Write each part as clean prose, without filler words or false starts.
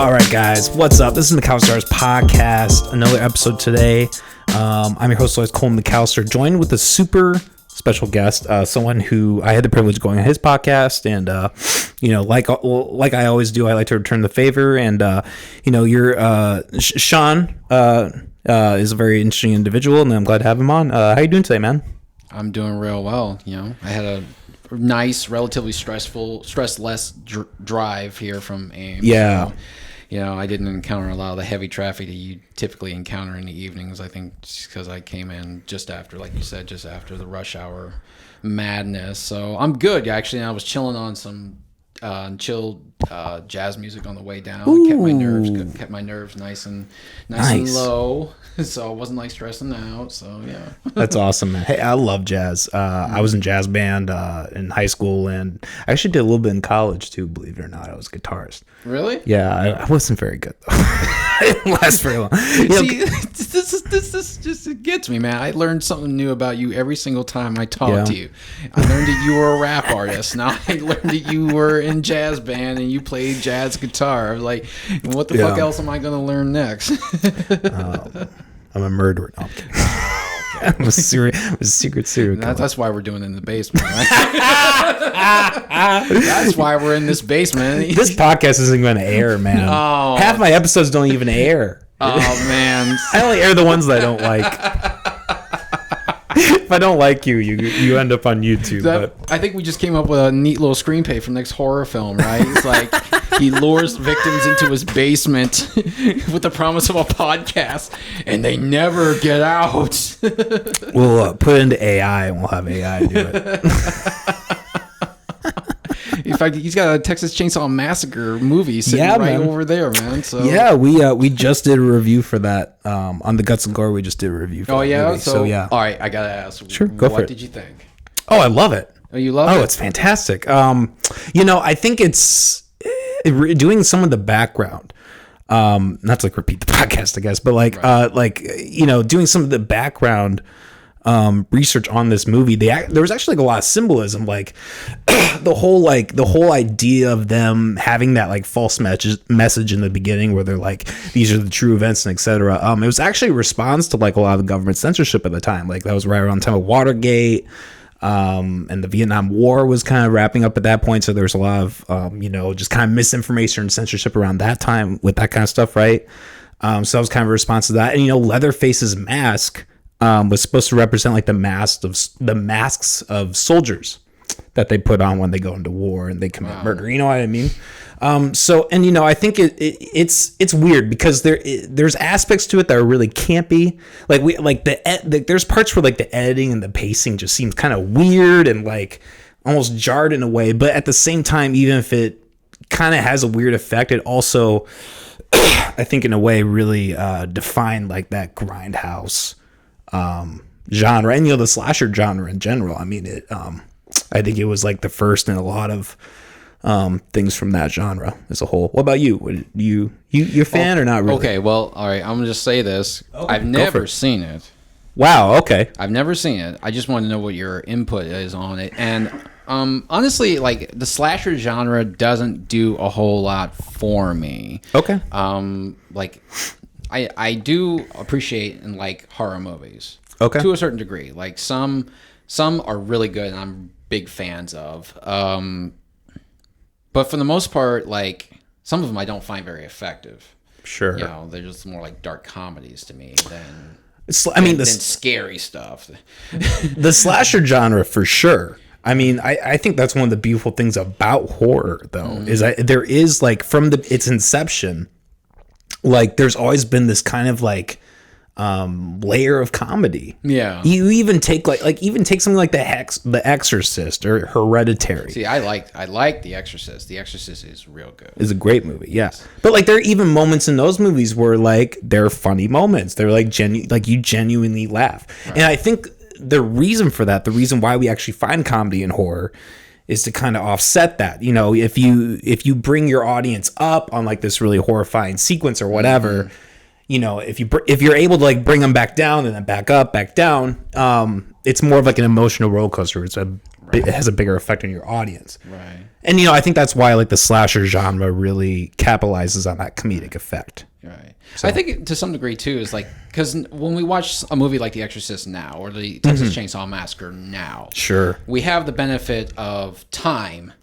All right, guys, what's up? This is McAllister's podcast. Another episode today. I'm your host, always, Coleman McAllister, joined with a super special guest, someone who I had the privilege of going on his podcast, and like I always do, I like to return the favor. And you're Seann is a very interesting individual, and I'm glad to have him on. How you doing today, man? I'm doing real well. I had a nice, relatively stressless drive here from Ames. Yeah. So, I didn't encounter a lot of the heavy traffic that you typically encounter in the evenings. I think just because I came in just after, like you said, just after the rush hour madness. So I'm good, actually. I was chilling on some chilled jazz music on the way down. It kept my nerves nice and low. So I wasn't like stressing out. So yeah. That's awesome, man. Hey, I love jazz. I was in jazz band in high school, and I actually did a little bit in college too, believe it or not. I was a guitarist. Really? Yeah, I wasn't very good though. It didn't last very long. See, this just gets me, man. I learned something new about you every single time I talk to you. I learned that you were a rap artist. Now I learned that you were in jazz band and you played jazz guitar. Like, what the fuck else am I going to learn next? I'm a murderer. No, I'm kidding. I'm a secret serial killer. That's why we're doing it in the basement, right? That's why we're in this basement. This podcast isn't going to air, man. Oh. Half my episodes don't even air. Oh, man. I only air the ones that I don't like. If I don't like you you end up on YouTube. I think we just came up with a neat little screenplay for the next horror film, right? It's like he lures victims into his basement with the promise of a podcast, and they never get out. We'll put it into AI, and we'll have AI do it. In fact, he's got a Texas Chainsaw Massacre movie sitting over there, man. So yeah, we just did a review for that on the Guts and Gore. We just did a review for that movie. So yeah. All right, I gotta ask. Sure, go for it. What did you think? Oh, I love it. Oh, you love it? Oh, it's fantastic. I think it's doing some of the background. Not to repeat the podcast, I guess, but doing some of the background research on this movie. There was actually a lot of symbolism, like the whole idea of them having that like false message in the beginning where they're like, these are the true events and etc. It was actually a response to like a lot of the government censorship at the time. Like that was right around the time of Watergate. And the Vietnam War was kind of wrapping up at that point, so there was a lot of just kind of misinformation and censorship around that time with that kind of stuff, right? So that was kind of a response to that. And Leatherface's mask was supposed to represent like the masks of soldiers that they put on when they go into war and they commit murder. You know what I mean? I think it's weird because there's aspects to it that are really campy. There's parts where like the editing and the pacing just seems kind of weird and like almost jarred in a way. But at the same time, even if it kind of has a weird effect, it also I think in a way really defined like that grindhouse genre and the slasher genre in general. I mean I think it was like the first in a lot of things from that genre as a whole. What about you? You a fan or not really? Okay, well, all right. I'm gonna just say this. I've never seen it. Wow. Okay. I've never seen it. I just want to know what your input is on it. And honestly, like the slasher genre doesn't do a whole lot for me. Okay. I do appreciate and like horror movies. Okay. To a certain degree. Like some are really good and I'm big fans of. But for the most part, like some of them I don't find very effective. Sure. They're just more like dark comedies to me than scary stuff. The slasher genre for sure. I mean, I think that's one of the beautiful things about horror though, is that there is like from its inception, like there's always been this kind of like layer of comedy. Yeah. You even take even take something like The Exorcist or Hereditary. See, I like The Exorcist. The Exorcist is real good. It's a great movie, yeah. But like there are even moments in those movies where like they're funny moments. They're like you genuinely laugh. Right. And I think the reason for that, the reason why we actually find comedy in horror is to kind of offset that. If you bring your audience up on like this really horrifying sequence or whatever, if you're able to like bring them back down and then back up, back down, it's more of like an emotional roller coaster. It's a it has a bigger effect on your audience. Right. And I think that's why like the slasher genre really capitalizes on that comedic effect. Right. So. I think to some degree too is like, because when we watch a movie like The Exorcist now or the Texas Chainsaw Massacre now, sure, we have the benefit of time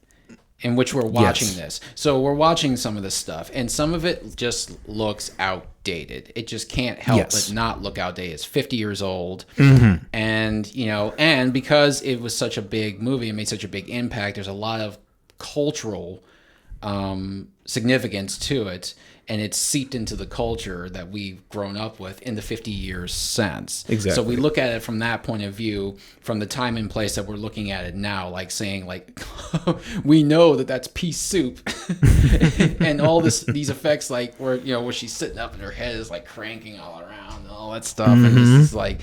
in which we're watching this. So we're watching some of this stuff, and some of it just looks outdated. It just can't help but not look outdated. It's 50 years old, and and because it was such a big movie and made such a big impact, there's a lot of cultural significance to it, and it's seeped into the culture that we've grown up with in the 50 years since. Exactly. So we look at it from that point of view, from the time and place that we're looking at it now, like saying like, we know that that's pea soup, and all these effects like where where she's sitting up and her head is like cranking all around and all that stuff, and it's just like.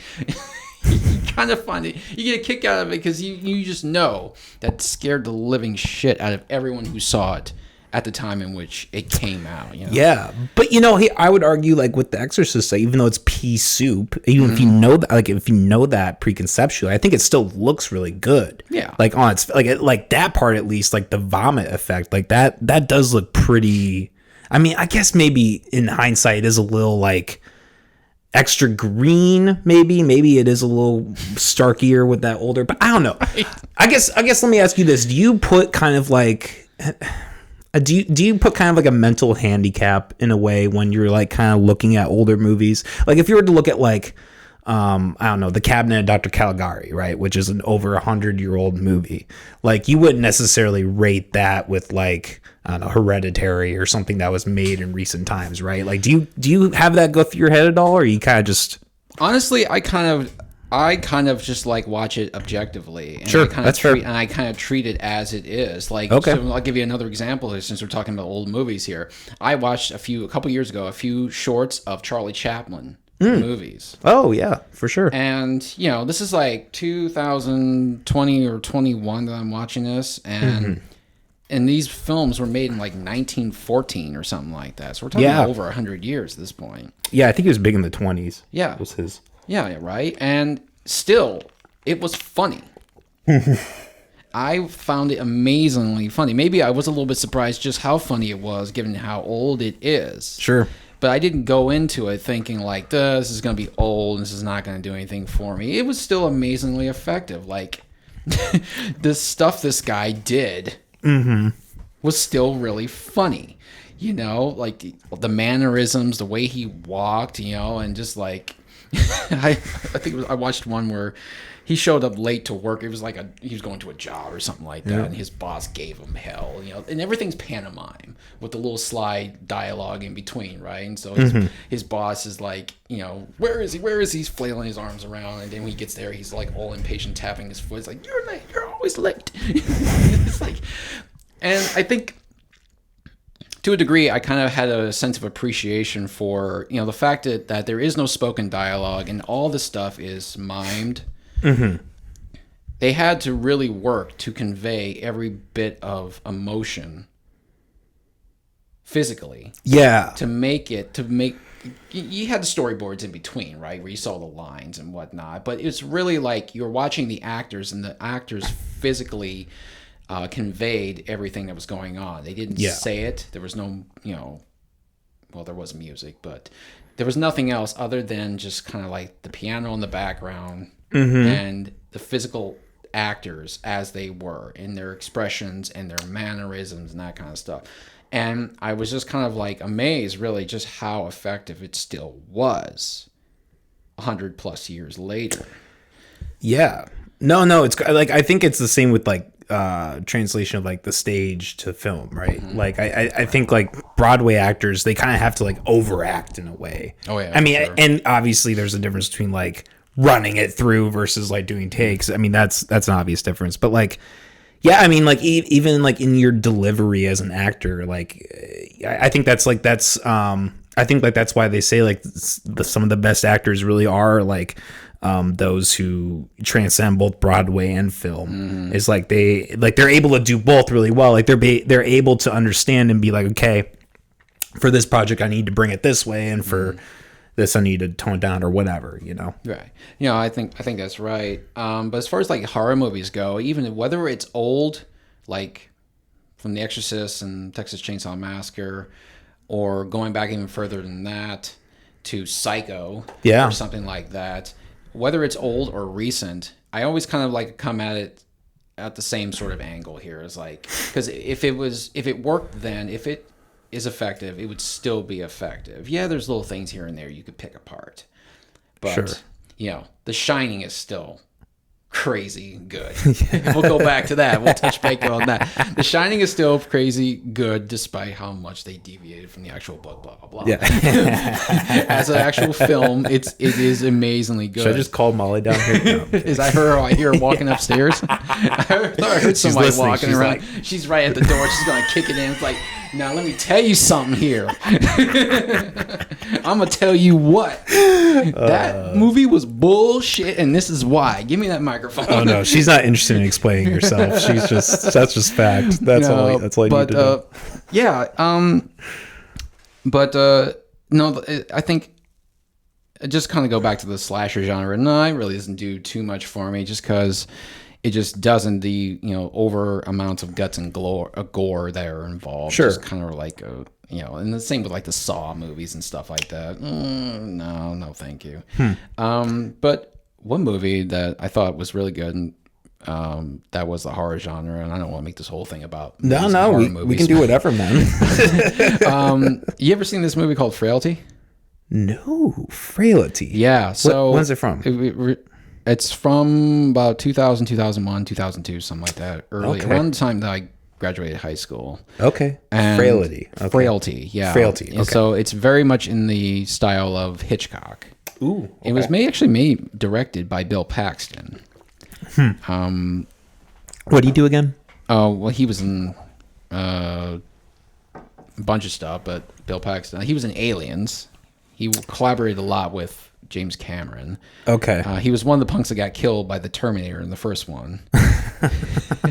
You kind of find it, you get a kick out of it because you just know that scared the living shit out of everyone who saw it at the time in which it came out. Yeah, but I would argue like with The Exorcist, like, even though it's pea soup, even if you know that, like if you know that preconceptually, I think it still looks really good. Yeah, like on its like that part at least, like the vomit effect, like that does look pretty. I mean, I guess maybe in hindsight it is a little like extra green, maybe it is a little starkier with that older, but I don't know. Right. I guess let me ask you this: do you put kind of like do you put kind of like a mental handicap in a way when you're like kind of looking at older movies? Like if you were to look at like I don't know, The Cabinet of Dr. Caligari, right, which is an over 100-year-old movie, like you wouldn't necessarily rate that with like, I don't know, Hereditary or something that was made in recent times, right? Like do you have that go through your head at all, or you kind of just... Honestly, I kind of just like watch it objectively, and sure, that's fair. And I kind of treat it as it is. Like, okay. So I'll give you another example since we're talking about old movies here. I watched a couple years ago a few shorts of Charlie Chaplin movies. Oh yeah, for sure. And this is like 2020 or 21 that I'm watching this, and and these films were made in like 1914 or something like that. So we're talking about over 100 years at this point. Yeah, I think he was big in the 20s. Yeah, was his. Yeah, right. And still, it was funny. I found it amazingly funny. Maybe I was a little bit surprised just how funny it was, given how old it is. Sure. But I didn't go into it thinking like, this is going to be old, this is not going to do anything for me. It was still amazingly effective. Like, this stuff this guy did was still really funny. Like the mannerisms, the way he walked, and just like, I think I watched one where he showed up late to work. It was like he was going to a job or something like that, and his boss gave him hell, and everything's pantomime with the little slide dialogue in between, right? And so his boss is like, where is he? Where is he? He's flailing his arms around, and then when he gets there, he's like all impatient, tapping his foot. It's like, you're late. You're always late. It's like, and I think, to a degree, I kind of had a sense of appreciation for, the fact that there is no spoken dialogue and all this stuff is mimed. They had to really work to convey every bit of emotion physically. Yeah. To make you had the storyboards in between, right, where you saw the lines and whatnot, but it's really like you're watching the actors, and the actors physically conveyed everything that was going on. They didn't say it. There was no, well, there was music, but there was nothing else other than just kind of like the piano in the background and the physical actors as they were in their expressions and their mannerisms and that kind of stuff. And I was just kind of like amazed, really, just how effective it still was 100 plus years later. Yeah. No, it's like, I think it's the same with like translation of like the stage to film, right? Like I think like Broadway actors, they kind of have to like overact in a way. Oh yeah. I mean, sure. And obviously there's a difference between like running it through versus like doing takes. I mean, that's an obvious difference, but like, yeah, I mean, like even like in your delivery as an actor, like I think that's like I think like that's why they say like some of the best actors really are like those who transcend both Broadway and film. Is like they're able to do both really well. Like they're able to understand and be like, okay, for this project I need to bring it this way, and for this I need to tone down or whatever, you know. Right. You know, I think that's right. But as far as like horror movies go, even whether it's old, like from The Exorcist and Texas Chainsaw Massacre, or going back even further than that to Psycho, or something like that, whether it's old or recent, I always kind of like to come at it at the same sort of angle here. Is like, because if it worked then, if it is effective, it would still be effective. Yeah, there's little things here and there you could pick apart, but you know, The Shining is still crazy good. We'll go back to that. We'll touch back on that. The Shining is still crazy good, despite how much they deviated from the actual book. Blah blah blah. Yeah. As an actual film, it is amazingly good. Should I just call Molly down here? No. Is that her? I hear her walking upstairs. I heard somebody walking around. Like, she's right at the door. She's gonna kick it in. It's like, now let me tell you something here. I'm gonna tell you what. That movie was bullshit, and this is why. Give me that microphone. Oh no, she's not interested in explaining herself. That's just fact. That's all you need to know. No, I think just kind of go back to the slasher genre. No, it really doesn't do too much for me, just because it just doesn't, the over amounts of guts and gore that are involved. Sure. Just kind of like and the same with like the Saw movies and stuff like that. No, thank you. But one movie that I thought was really good, and that was the horror genre, and I don't want to make this whole thing about we can do whatever, man. You ever seen this movie called Frailty? No, Frailty. Yeah. So when's it from? It's from about 2000, 2001, 2002, something like that. Around the time that I graduated high school. Okay. And Frailty. Okay. Frailty, yeah. Frailty. Okay. And so it's very much in the style of Hitchcock. Ooh. Okay. It was directed by Bill Paxton. What do you do again? Oh, well, he was in a bunch of stuff, but Bill Paxton, he was in Aliens. He collaborated a lot with James Cameron. Okay. He was one of the punks that got killed by the Terminator in the first one.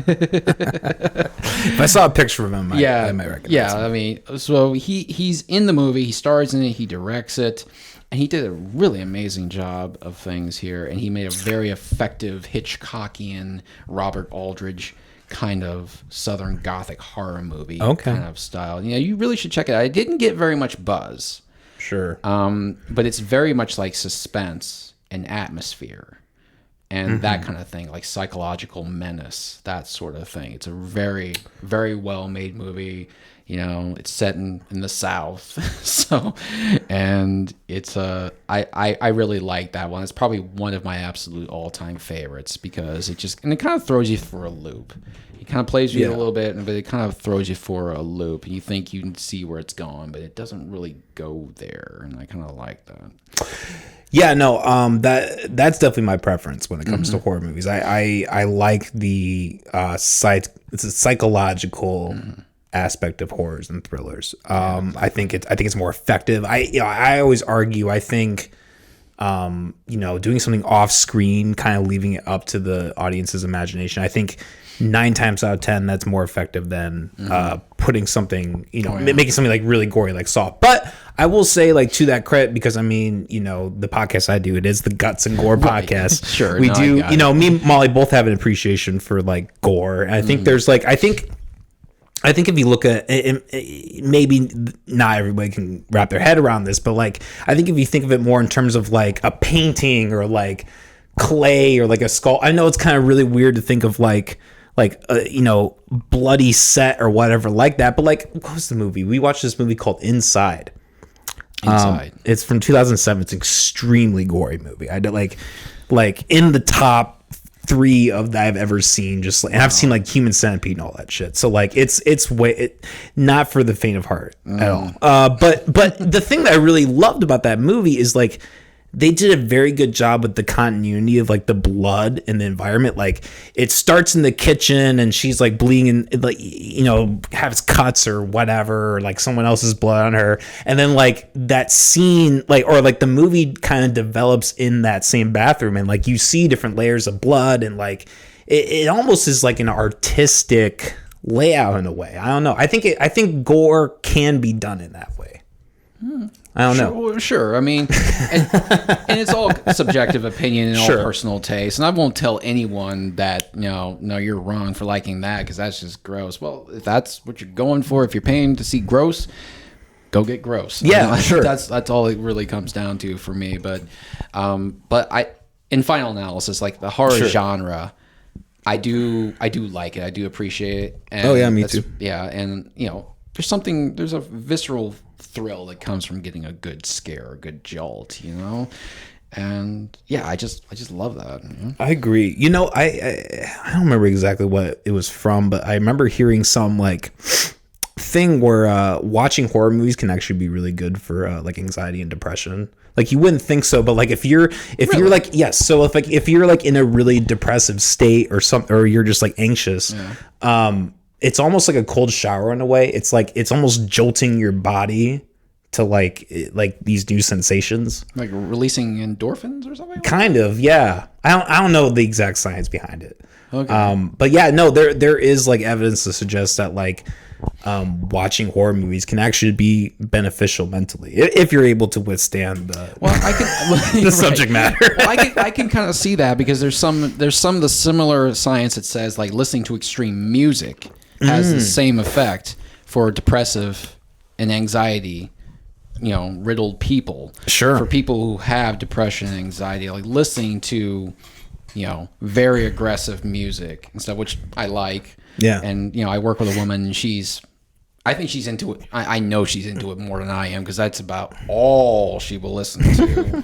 If I saw a picture of him, I might recognize him. I mean, so he's in the movie. He stars in it. He directs it. And he did a really amazing job of things here. And he made a very effective Hitchcockian, Robert Aldrich kind of Southern Gothic horror movie kind of style. You really should check it out. It didn't get very much buzz. Sure. But it's very much like suspense and atmosphere and that kind of thing, like psychological menace, that sort of thing. It's a very, very well-made movie. It's set in the South. And it's I really like that one. It's probably one of my absolute all-time favorites, because it kind of throws you for a loop. It kind of plays you a little bit, but it kind of throws you for a loop. You think you can see where it's going, but it doesn't really go there, and I kind of like that. Yeah, no, that's definitely my preference when it comes to horror movies. I like the it's a psychological aspect of horrors and thrillers. I think it's more effective. I always argue. I think doing something off screen, kind of leaving it up to the audience's imagination. I think 9 times out of 10 that's more effective than putting something, making something like really gory like Saw. But I will say, like, to that credit, because the podcast I do, it is the Guts and Gore podcast. Sure. We do, me and Molly both have an appreciation for like gore. And I think there's like, I think if you look at it, maybe not everybody can wrap their head around this, but like, I think if you think of it more in terms of like a painting or like clay or like a skull, I know it's kind of really weird to think of like bloody set or whatever like that. But like, what was the movie? We watched this movie called Inside. It's from 2007. It's an extremely gory movie. I did like in the top 3 of that I've ever seen. And I've seen like Human Centipede and all that shit. So like it's not for the faint of heart at all. But the thing that I really loved about that movie is like they did a very good job with the continuity of like the blood and the environment. Like it starts in the kitchen and she's like bleeding and like, has cuts or whatever, or like someone else's blood on her. And then like that scene, like, or like the movie kind of develops in that same bathroom, and like you see different layers of blood, and like it almost is like an artistic layout in a way. I don't know. I think gore can be done in that way. I don't know. Sure. I mean, and it's all subjective opinion and all personal taste. And I won't tell anyone that, no, you're wrong for liking that because that's just gross. Well, if that's what you're going for, if you're paying to see gross, go get gross. Yeah, sure. That's all it really comes down to for me. But in final analysis, like the horror genre, I do like it. I do appreciate it. And me too. Yeah, and there's a visceral thrill that comes from getting a good scare, a good jolt, and yeah, I just love that. I agree. I don't remember exactly what it was from, but I remember hearing some like thing where watching horror movies can actually be really good for like anxiety and depression. Like you wouldn't think so, but like if you're like, yes, so if you're like in a really depressive state or something, or you're just like anxious, it's almost like a cold shower in a way. It's like it's almost jolting your body to like these new sensations, like releasing endorphins or something. Kind of, yeah. I don't know the exact science behind it. Okay. But yeah, no, there is like evidence to suggest that like watching horror movies can actually be beneficial mentally if you're able to withstand the subject matter. Well, I can kind of see that because there's some of the similar science that says like listening to extreme music has the same effect for depressive and anxiety riddled people. Sure. For people who have depression and anxiety, like listening to very aggressive music and stuff, which I like. Yeah. And I work with a woman, and I think she's into it. I know she's into it more than I am because that's about all she will listen to.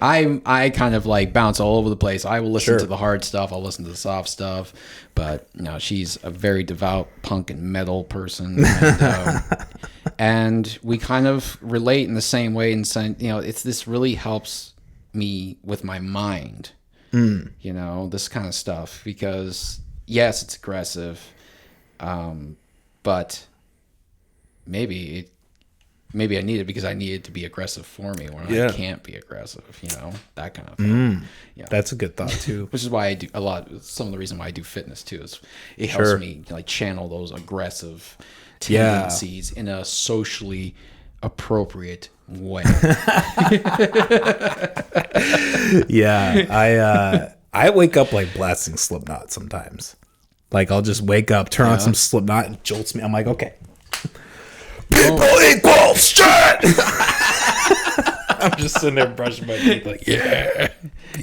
I kind of like bounce all over the place. I will listen to the hard stuff. I'll listen to the soft stuff. But she's a very devout punk and metal person. And we kind of relate in the same way and saying, this really helps me with my mind. This kind of stuff because yes, it's aggressive. But maybe I need it because I need it to be aggressive for me when I can't be aggressive, that kind of thing. That's a good thought too. Which is why I do some of the reason why I do fitness too is it helps me like channel those aggressive tendencies in a socially appropriate way. I wake up like blasting Slipknot sometimes. Like I'll just wake up, turn on some Slipknot, and jolts me. I'm like, okay. People equal shit. I'm just sitting there brushing my teeth, like, yeah.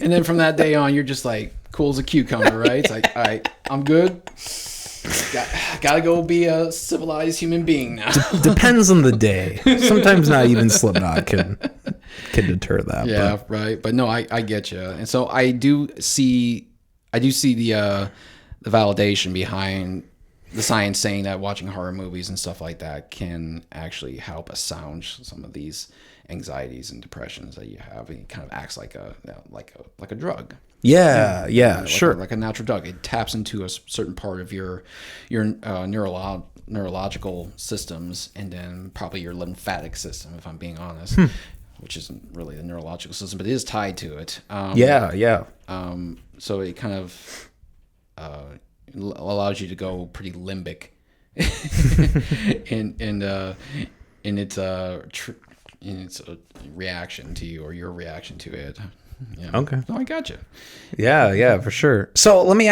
And then from that day on, you're just like cool as a cucumber, right? It's like, all right, I'm good. Gotta go be a civilized human being now. Depends on the day. Sometimes not even Slipknot can deter that. Yeah, right. But no, I get you. And so I do see the validation behind the science saying that watching horror movies and stuff like that can actually help assuage some of these anxieties and depressions that you have. And it kind of acts like a drug. Yeah, sure. Like a natural drug. It taps into a certain part of your neurological systems, and then probably your lymphatic system, if I'm being honest, which isn't really the neurological system, but it is tied to it. So it kind of allows you to go pretty limbic in its reaction to you or your reaction to it. Okay. No, I got you. Yeah, for sure. So let me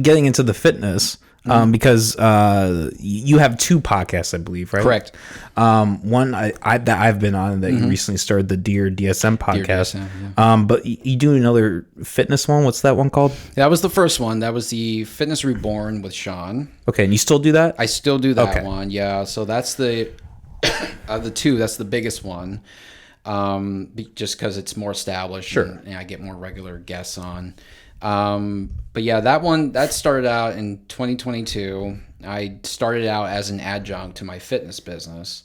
getting into the fitness because you have two podcasts, I believe, right? Correct. One that I've been on that you recently started, the Dear DSM podcast. Dear DSM, but you do another fitness one. What's that one called? That was the first one. That was the Fitness Reborn with Seann. Okay, and you still do that? I still do that one. Yeah. So that's the two. That's the biggest one. Just because it's more established. Sure. And I get more regular guests on. But yeah, that started out in 2022. I started out as an adjunct to my fitness business.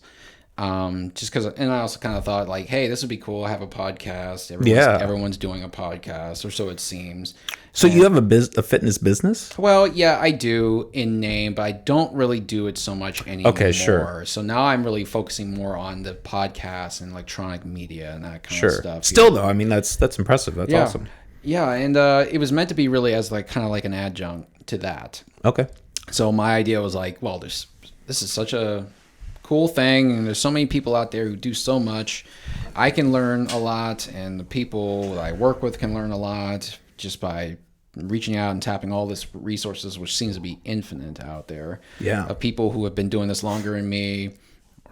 Just because, and I also kind of thought like, hey, this would be cool. I have a podcast. Everyone's doing a podcast, or so it seems. So you have a fitness business? Well, yeah, I do in name, but I don't really do it so much anymore. Okay, sure. So now I'm really focusing more on the podcast and electronic media and that kind of stuff. Still, though, I mean, that's impressive. That's awesome. Yeah, and it was meant to be really as like kind of like an adjunct to that. Okay. So my idea was like, well, this is such a cool thing, and there's so many people out there who do so much. I can learn a lot, and the people that I work with can learn a lot just by reaching out and tapping all this resources, which seems to be infinite out there. Yeah. Of people who have been doing this longer than me,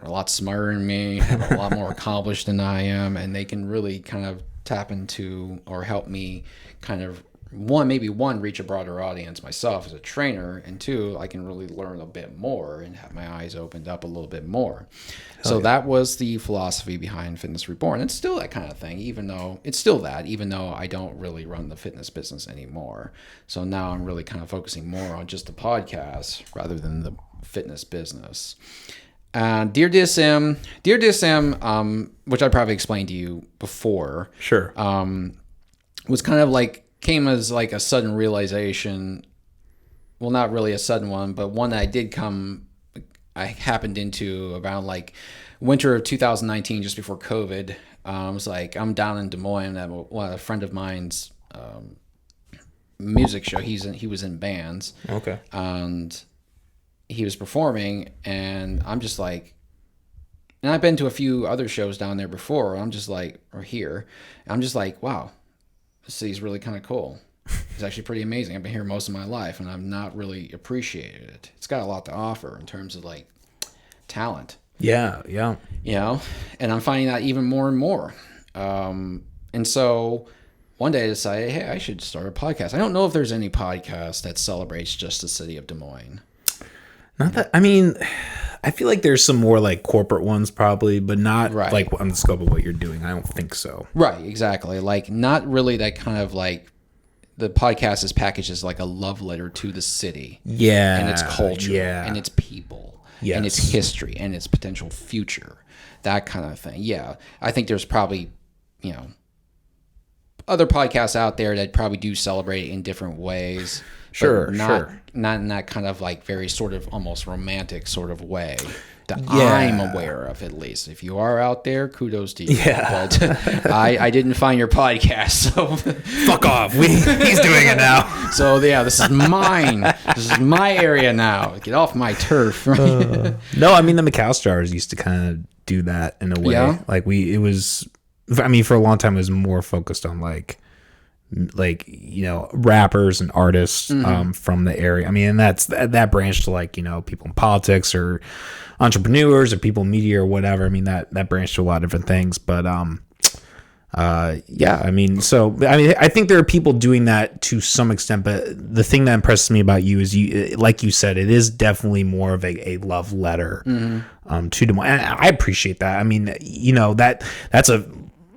are a lot smarter than me, have a lot more accomplished than I am, and they can really kind of tap into or help me kind of one, reach a broader audience myself as a trainer, and two, I can really learn a bit more and have my eyes opened up a little bit more. So that was the philosophy behind Fitness Reborn. It's still that kind of thing, even though I don't really run the fitness business anymore. So now I'm really kind of focusing more on just the podcast rather than the fitness business. Dear DeSM, which I probably explained to you before. Sure. Was kind of like, came as like a sudden realization. Well, not really a sudden one, but one that I happened into around like winter of 2019, just before COVID. I was like, I'm down in Des Moines at a friend of mine's music show. He was in bands. Okay. And he was performing, and I'm just like, and I've been to a few other shows down there before. I'm just like, wow, this city's really kind of cool. It's actually pretty amazing. I've been here most of my life, and I've not really appreciated it. It's got a lot to offer in terms of like talent. Yeah. And I'm finding that even more and more. And so one day I decided, hey, I should start a podcast. I don't know if there's any podcast that celebrates just the city of Des Moines. Not that, I mean, I feel like there's some more like corporate ones probably, but not like on the scope of what you're doing. I don't think so. Right, exactly. Like not really that kind of like, the podcast is packaged as like a love letter to the city. Yeah. And its culture. Yeah. And its people. Yes. And its history and its potential future. That kind of thing. Yeah. I think there's probably, other podcasts out there that probably do celebrate it in different ways. Sure, not in that kind of like very sort of almost romantic sort of way that I'm aware of, at least. If you are out there, kudos to you. Yeah. But I didn't find your podcast, so fuck off. He's doing it now. So yeah, this is mine. This is my area now. Get off my turf. No, I mean the McAlstars used to kind of do that in a way. Yeah. Like for a long time it was more focused on like rappers and artists from the area. I mean, and that branched to like, people in politics or entrepreneurs or people in media or whatever. I mean, that branched to a lot of different things, but I think there are people doing that to some extent, but the thing that impresses me about you is like you said, it is definitely more of a love letter to Des Moines. And I appreciate that. I mean, that's a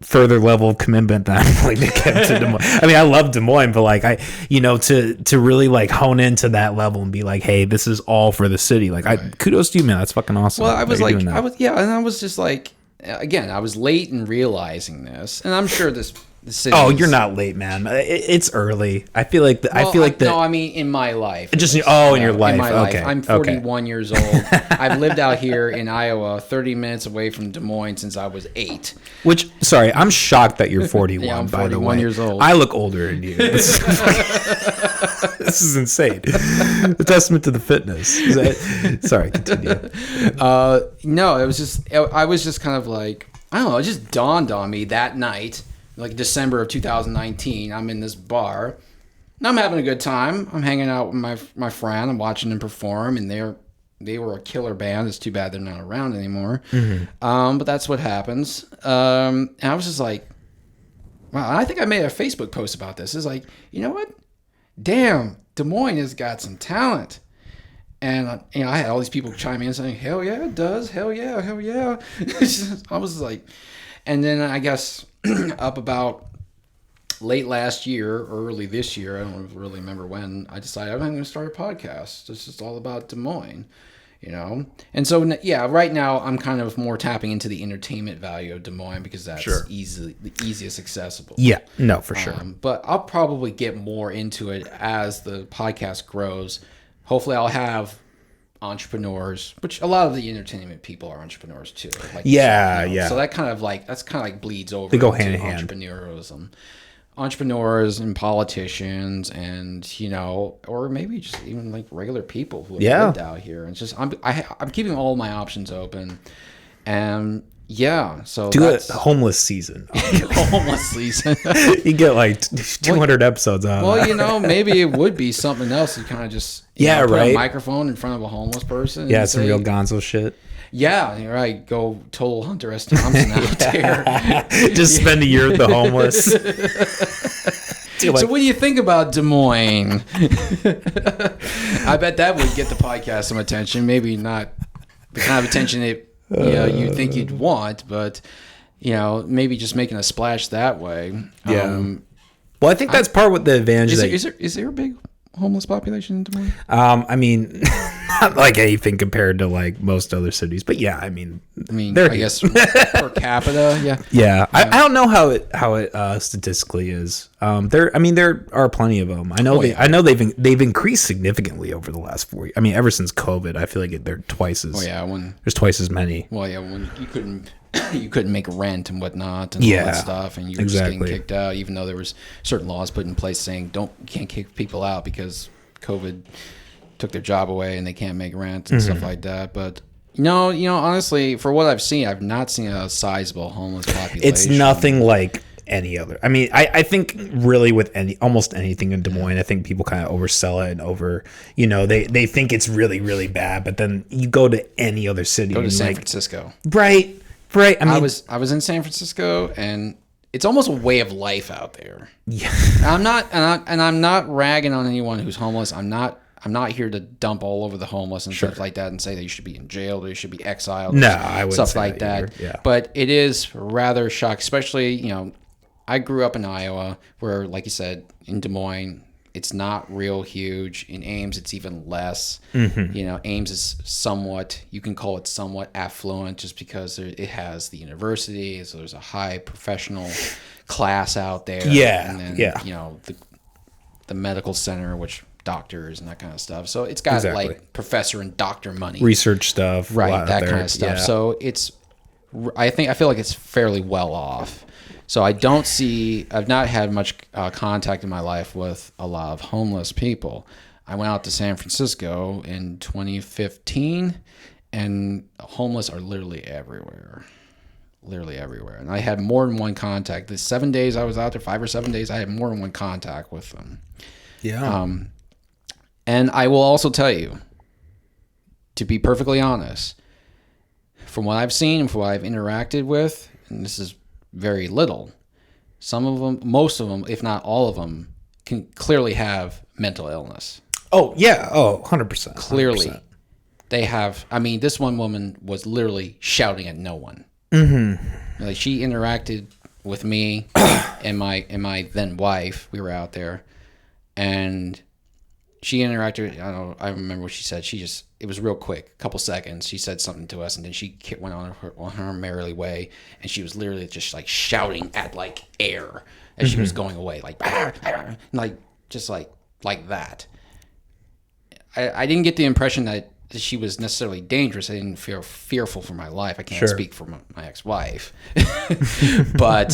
further level of commitment that I'm willing to get to Des Moines. I mean, I love Des Moines, but like to really like hone into that level and be like, hey, this is all for the city. Like, kudos to you, man. That's fucking awesome. Well, and I was just like, again, I was late in realizing this, and I'm sure the city. Oh, you're not late, man. It's early. I feel like no, I mean in my life. Just in your life. In my okay. life. I'm 41 years old. I've lived out here in Iowa, 30 minutes away from Des Moines since I was 8. Sorry, I'm shocked that you're 41. Yeah, I'm by the way, 41 years old. I look older than you. This is insane. A testament to the fitness. Sorry, continue. No, it was just I was just kind of like, I don't know. It just dawned on me that night. Like December of 2019, I'm in this bar, and I'm having a good time. I'm hanging out with my friend. I'm watching them perform, and they were a killer band. It's too bad they're not around anymore. Mm-hmm. But that's what happens. And I was just like, wow. I think I made a Facebook post about this. It's like, you know what? Damn, Des Moines has got some talent. And I had all these people chime in saying, hell yeah, it does. Hell yeah, hell yeah. I was like, and then I guess up about late last year or early this year, I don't really remember when, I decided I'm going to start a podcast. It's just all about Des Moines, And so, right now I'm kind of more tapping into the entertainment value of Des Moines because that's the easiest accessible. Yeah, no, for sure. But I'll probably get more into it as the podcast grows. Hopefully I'll have entrepreneurs, which a lot of the entertainment people are entrepreneurs too. Like yeah. So that kind of like bleeds over. They go hand in hand. Entrepreneurialism. entrepreneurs and politicians and, you know, or maybe just even like regular people who have lived out here. And it's just, I'm keeping all my options open. And yeah, so do a homeless season. Homeless season. You get like 200 episodes out. Well, you know, maybe it would be something else. You kind of just put a microphone in front of a homeless person. Yeah, some real gonzo shit. Yeah, you're right. Go total Hunter S. Thompson out there. Just spend a year with the homeless. So what do you think about Des Moines? I bet that would get the podcast some attention. Maybe not the kind of attention you think you'd want, but you know, maybe just making a splash that way. Yeah. Well, I think that's part with the advantage. Is there a big homeless population in Des Moines? I mean, not like anything compared to like most other cities, but yeah, I mean, I guess per capita, yeah. Yeah, I don't know how it statistically is. There are plenty of them. I know they've increased significantly over the last 4 years. I mean, ever since COVID, I feel like they're twice as. There's twice as many. Well, yeah, when you couldn't make rent and whatnot and all that stuff, and you were just getting kicked out, even though there was certain laws put in place saying you can't kick people out because COVID took their job away and they can't make rent and stuff like that. But no, you know, honestly, for what I've seen, I've not seen a sizable homeless population. It's nothing like any other. I mean, I think really with almost anything in Des Moines, I think people kind of oversell it and they think it's really, really bad, but then you go to any other city. Go to San Francisco. Right. I mean, I was in San Francisco, and it's almost a way of life out there. Yeah. I'm not ragging on anyone who's homeless. I'm not here to dump all over the homeless and stuff like that and say that you should be in jail or you should be exiled. No, I wouldn't stuff say like that. Yeah. But it is rather shocking, especially, you know, I grew up in Iowa where, like you said, in Des Moines, it's not real huge. In Ames, it's even less. You know, Ames is somewhat, you can call it somewhat affluent just because it has the university, so there's a high professional class out there. Yeah, and then, you know, the medical center, which doctors and that kind of stuff. So it's got like professor and doctor money. Research stuff. Right, that kind of stuff. Yeah. So I feel like it's fairly well off. So I've not had much contact in my life with a lot of homeless people. I went out to San Francisco in 2015, and homeless are literally everywhere. Literally everywhere. And I had more than one contact. The 7 days I was out there, 5 or 7 days, I had more than one contact with them. Yeah. And I will also tell you, to be perfectly honest, from what I've seen and from what I've interacted with, and this is very little, some of them, most of them, if not all of them, can clearly have mental illness. Oh, yeah. Oh, 100%. Clearly. 100%. They have, I mean, this one woman was literally shouting at no one. Like, she interacted with me and my then wife. We were out there, and she interacted. I remember what she said. It was real quick, a couple seconds. She said something to us, and then she went on her merry way, and she was literally just like shouting at like air as she was going away, like just like that. I didn't get the impression that she was necessarily dangerous. I didn't feel fearful for my life. I can't speak for my ex-wife, but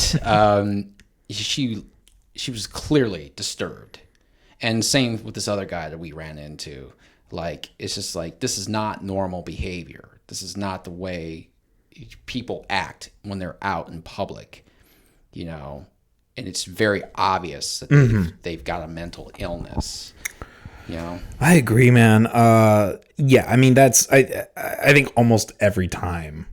she was clearly disturbed. And same with this other guy that we ran into. Like, it's just like, this is not normal behavior. This is not the way people act when they're out in public, you know. And it's very obvious that they've got a mental illness, you know. I agree, man. Yeah, I mean, I think almost every time.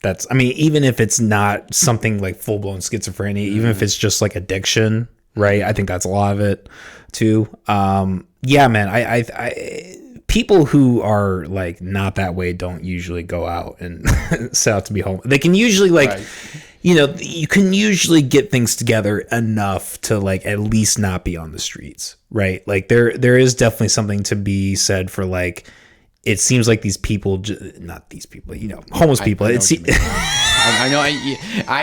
Even if it's not something like full-blown schizophrenia, even if it's just like addiction, right? I think that's a lot of it too. Yeah, man, I people who are like not that way don't usually go out and set out to be home. They can usually you can usually get things together enough to like at least not be on the streets, right? Like there is definitely something to be said for like, it seems like these people, not these people, you know, homeless people. I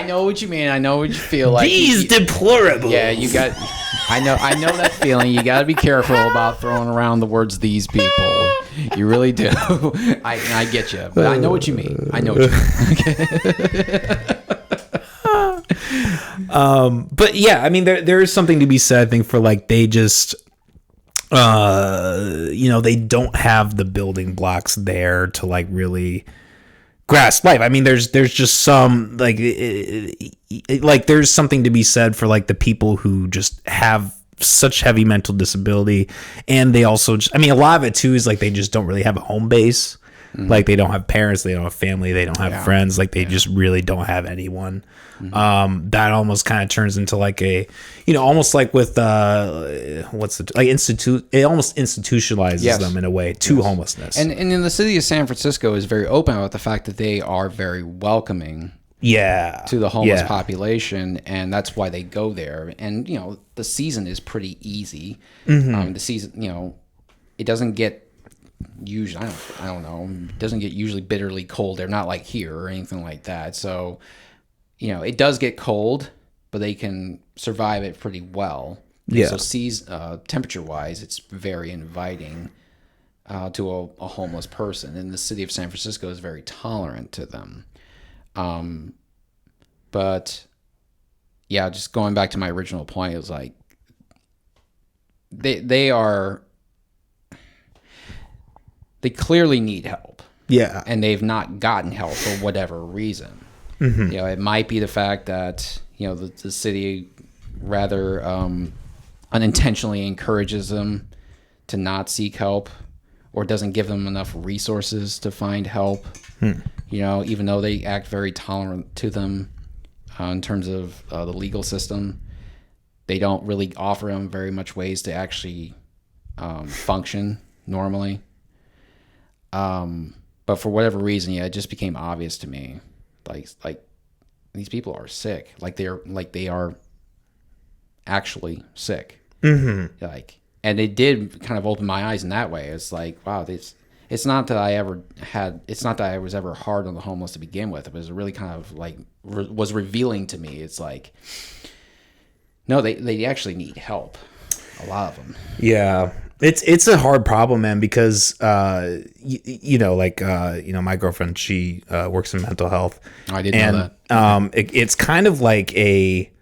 know what you mean. I know what you feel like. These deplorables. Yeah, you got. I know that feeling. You got to be careful about throwing around the words "these people." You really do. I get you, but I know what you mean. I know what you mean. But yeah, I mean, there is something to be said, I think, for like they just, they don't have the building blocks there to like really grasp life. I mean, there's just some like there's something to be said for like the people who just have such heavy mental disability, and they also just, I mean, a lot of it too is like they just don't really have a home base. Like they don't have parents, they don't have family, they don't have friends, like they just really don't have anyone. That almost kind of turns into like a, almost like with it almost institutionalizes them in a way to homelessness. And in the city of San Francisco is very open about the fact that they are very welcoming to the homeless population, and that's why they go there. And the season is pretty easy. The season, it doesn't get usually, I don't know, it doesn't get usually bitterly cold. They're not like here or anything like that. So it does get cold, but they can survive it pretty well. So temperature wise, it's very inviting to a homeless person, and the city of San Francisco is very tolerant to them. But yeah, just going back to my original point, it was like they clearly need help. Yeah. And they've not gotten help for whatever reason. It might be the fact that, the city rather unintentionally encourages them to not seek help, or doesn't give them enough resources to find help. Even though they act very tolerant to them in terms of the legal system, they don't really offer them very much ways to actually function normally. But for whatever reason, it just became obvious to me, like these people are sick. They are actually sick. And it did kind of open my eyes in that way. It's like, wow, it's not that I was ever hard on the homeless to begin with. It was really kind of like was revealing to me. It's like, no, they actually need help. A lot of them. Yeah. It's a hard problem, man, because my girlfriend, she works in mental health. I didn't know that. It's kind of like it's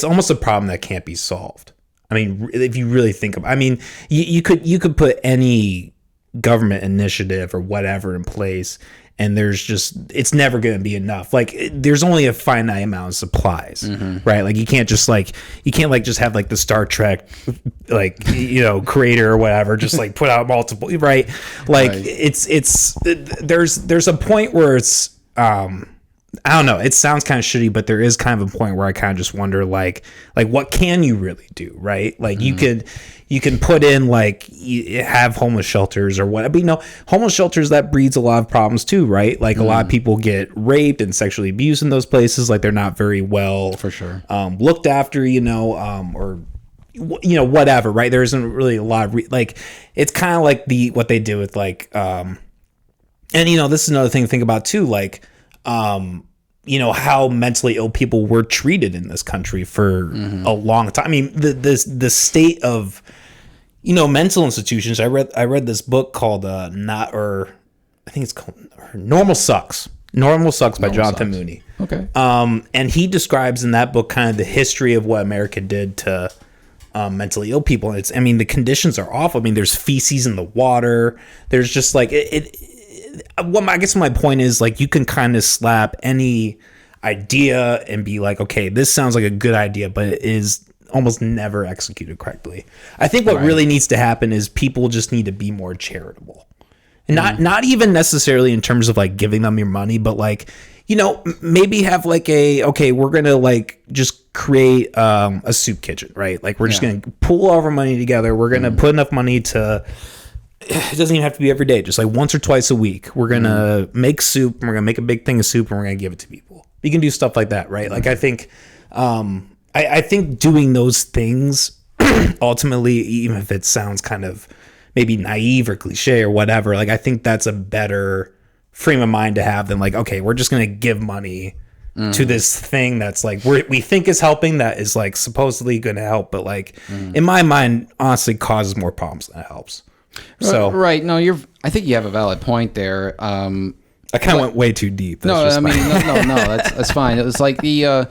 almost a problem that can't be solved. I mean, if you really think about, I mean, you could put any government initiative or whatever in place, and it's never going to be enough. Like, there's only a finite amount of supplies, right? Like, you can't just have like the Star Trek, creator or whatever, just like put out multiple, right? Like, there's a point where it's, I don't know. It sounds kind of shitty, but there is kind of a point where I kind of just wonder, like what can you really do, right? Like you can put in you have homeless shelters or whatever. But, homeless shelters, that breeds a lot of problems too, right? Like a lot of people get raped and sexually abused in those places. Like they're not very well, for sure, looked after, or whatever, right? There isn't really a lot of it's kind of like what they do with and this is another thing to think about too, how mentally ill people were treated in this country for a long time. I mean, the state of, mental institutions. I read this book called I think it's called Normal Sucks. Normal Sucks by Jonathan Mooney. Okay. And he describes in that book kind of the history of what America did to mentally ill people. And the conditions are awful. I mean, there's feces in the water. There's just I guess my point is, you can kind of slap any idea and be like, okay, this sounds like a good idea, but it is almost never executed correctly. I think what really needs to happen is people just need to be more charitable. And not even necessarily in terms of giving them your money, but maybe have we're going to just create a soup kitchen, right? We're just going to pool all of our money together. We're going to put enough money to, it doesn't even have to be every day, just once or twice a week. We're going to make soup, and we're going to make a big thing of soup, and we're going to give it to people. You can do stuff like that, right? I think, I think doing those things ultimately, even if it sounds kind of maybe naive or cliche or whatever, I think that's a better frame of mind to have than okay, we're just going to give money to this thing that's we think is helping, that is supposedly going to help, but in my mind, honestly, causes more problems than it helps. So right, no, I think you have a valid point there. I kind of went way too deep. That's no, that's fine. It was like the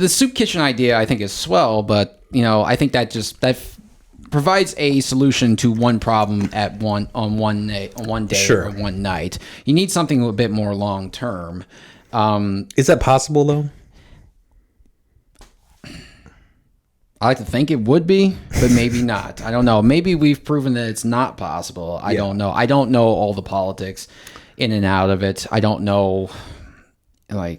soup kitchen idea I think is swell, but I think that provides a solution to one problem on one day sure. or one night. You need something a bit more long term. Is that possible though? I like to think it would be, but maybe not. I don't know. Maybe we've proven that it's not possible. I don't know. I don't know all the politics in and out of it. I don't know, I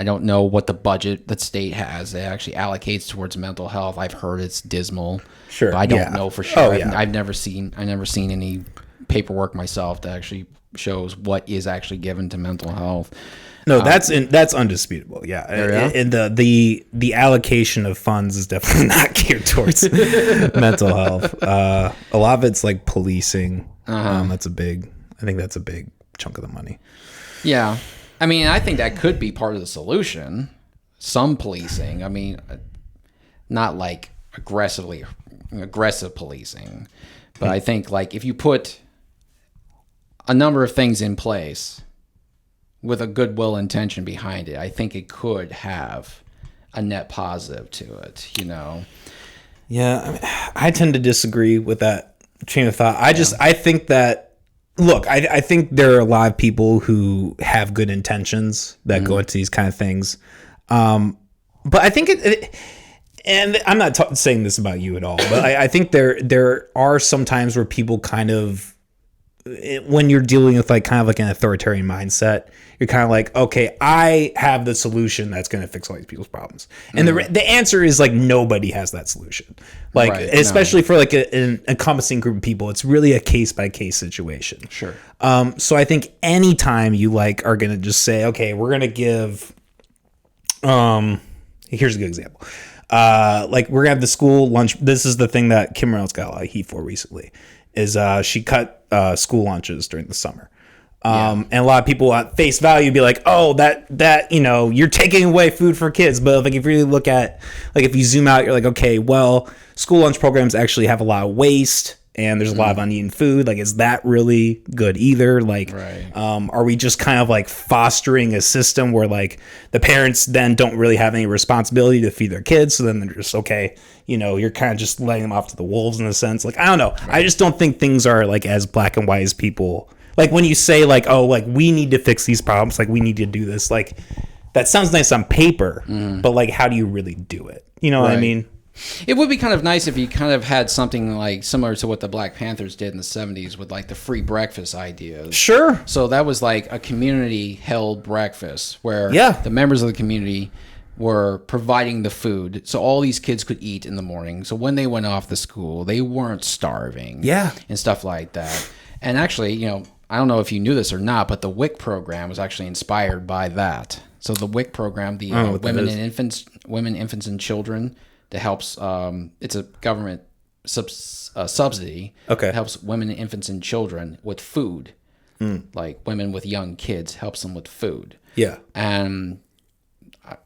don't know what the budget that state has that actually allocates towards mental health. I've heard it's dismal. Sure. But I don't know for sure. Oh, yeah. I've never seen any paperwork myself that actually shows what is actually given to mental health. No, that's undisputable. Yeah, and the allocation of funds is definitely not geared towards mental health. A lot of it's like policing. I think that's a big chunk of the money. Yeah, I mean, I think that could be part of the solution. Some policing. I mean, not like aggressive policing, but I think like if you put a number of things in place with a goodwill intention behind it, I think it could have a net positive to it, Yeah, I mean, I tend to disagree with that train of thought. I think that, look, I think there are a lot of people who have good intentions that go into these kind of things. But I think and I'm not saying this about you at all, but I think there are some times where people kind of, when you're dealing with like kind of like an authoritarian mindset, you're kind of like, okay, I have the solution that's going to fix all these people's problems. And the answer is like, nobody has that solution. Like, especially for like an encompassing group of people, it's really a case by case situation. Sure. So I think anytime you like are going to just say, okay, we're going to give, here's a good example. Like we're gonna have the school lunch. This is the thing that Kim Reynolds got a lot of heat for recently, is she cut school lunches during the summer. And a lot of people at face value be like, oh, that you're taking away food for kids. But like if you really look at, like if you zoom out, you're like, okay, well, school lunch programs actually have a lot of waste and there's a lot of uneaten food. Like, is that really good either? Like, are we just kind of like fostering a system where like the parents then don't really have any responsibility to feed their kids? So then they're just, okay, you're kind of just letting them off to the wolves in a sense. Like, I don't know. I just don't think things are like as black and white as people. Like when you say like, oh, like we need to fix these problems. Like we need to do this. Like that sounds nice on paper, but like, how do you really do it? You know what I mean? It would be kind of nice if you kind of had something like similar to what the Black Panthers did in the 70s with like the free breakfast ideas. Sure. So that was like a community held breakfast where the members of the community were providing the food so all these kids could eat in the morning. So when they went off to school, they weren't starving. Yeah. And stuff like that. And actually, I don't know if you knew this or not, but the WIC program was actually inspired by that. So the WIC program, the Women, Infants, and Children, that helps. It's a government subsidy. Okay. That helps women, infants, and children with food. Like women with young kids, helps them with food. Yeah. And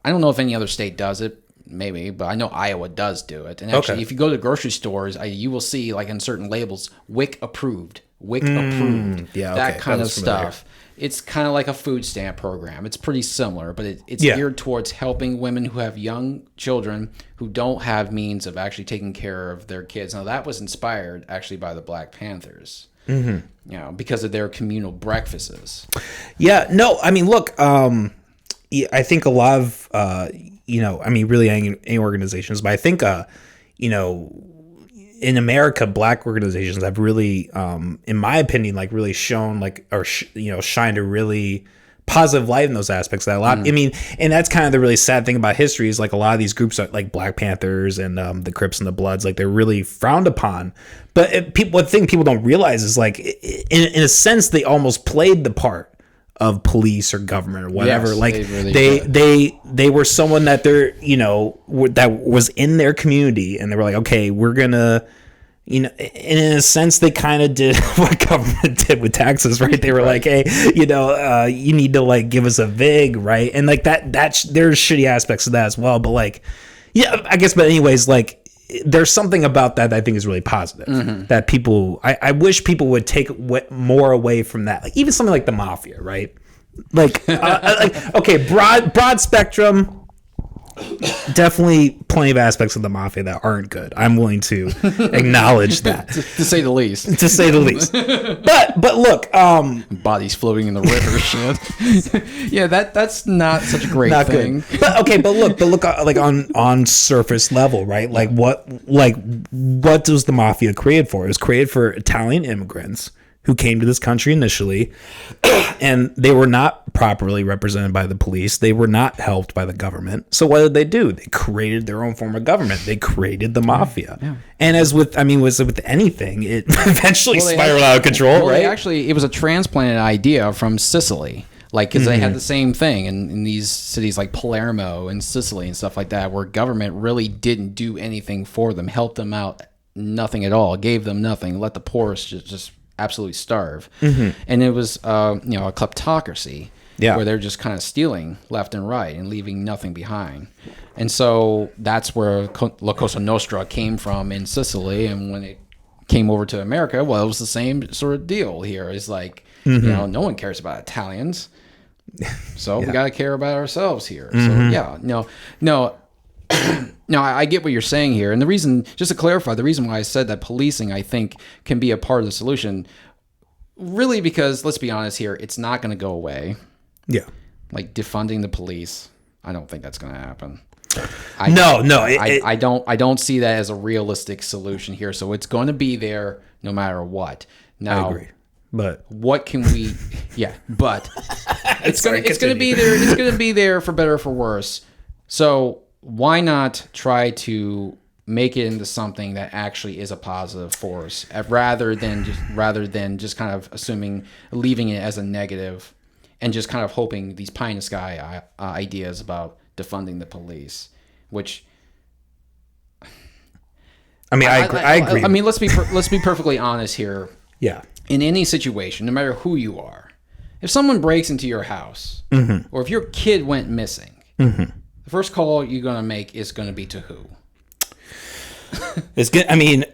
I don't know if any other state does it. Maybe, but I know Iowa does do it. And actually, if you go to grocery stores, you will see like in certain labels, WIC approved. WIC approved. Yeah. That kind of stuff. It's kind of like a food stamp program. It's pretty similar, but it's geared towards helping women who have young children who don't have means of actually taking care of their kids. Now, that was inspired actually by the Black Panthers, because of their communal breakfasts. Yeah, no, I mean, look, I think a lot of, really any organizations, but I think, in America, Black organizations have really, in my opinion, like really shown shined a really positive light in those aspects. That a lot, I mean, and that's kind of the really sad thing about history is like a lot of these groups are like Black Panthers and the Crips and the Bloods, like they're really frowned upon. But one thing people don't realize is like, in a sense, they almost played the part of police or government or whatever. Yes, like they were someone that they're, that was in their community and they were like, okay, we're gonna, in a sense they kind of did what government did with taxes, right? They were like, hey, you need to like give us a VIG, right? And like that's there's shitty aspects of that as well. But like, yeah, I guess, but anyways, like there's something about that I think is really positive. That people, I wish people would take more away from that. Like even something like the mafia, right? Like, okay, broad spectrum. Definitely plenty of aspects of the mafia that aren't good. I'm willing to acknowledge that. to say the least. To say the least. But look, bodies floating in the river shit. Yeah, that's not such a great thing. Good. But look like on surface level, right? Like what was the mafia created for? It was created for Italian immigrants who came to this country initially, and they were not properly represented by the police. They were not helped by the government. So what did they do? They created their own form of government. They created the mafia. Yeah. And as with anything, it eventually spiraled out of control, right? Actually, it was a transplanted idea from Sicily. Like, because they had the same thing in these cities like Palermo and Sicily and stuff like that, where government really didn't do anything for them, helped them out, nothing at all, gave them nothing, let the poorest just absolutely starve. And it was a kleptocracy where they're just kind of stealing left and right and leaving nothing behind. And so that's where La Cosa Nostra came from in Sicily. And when it came over to America, well, it was the same sort of deal here. It's like, no one cares about Italians, so we got to care about ourselves here. So no, I get what you're saying here. And the reason, just to clarify, the reason why I said that policing, I think, can be a part of the solution, really because, let's be honest here, it's not going to go away. Yeah. Like defunding the police, I don't think that's going to happen. I don't see that as a realistic solution here. So it's going to be there no matter what. Now, I agree. But what can we? Yeah, but it's going to be there. It's going to be there for better or for worse. So why not try to make it into something that actually is a positive force, rather than just kind of leaving it as a negative, and just kind of hoping these pie in the sky ideas about defunding the police, which. I mean, I agree. I mean, let's be perfectly honest here. Yeah. In any situation, no matter who you are, if someone breaks into your house, or if your kid went missing, the first call you're going to make is going to be to who? It's good. I mean,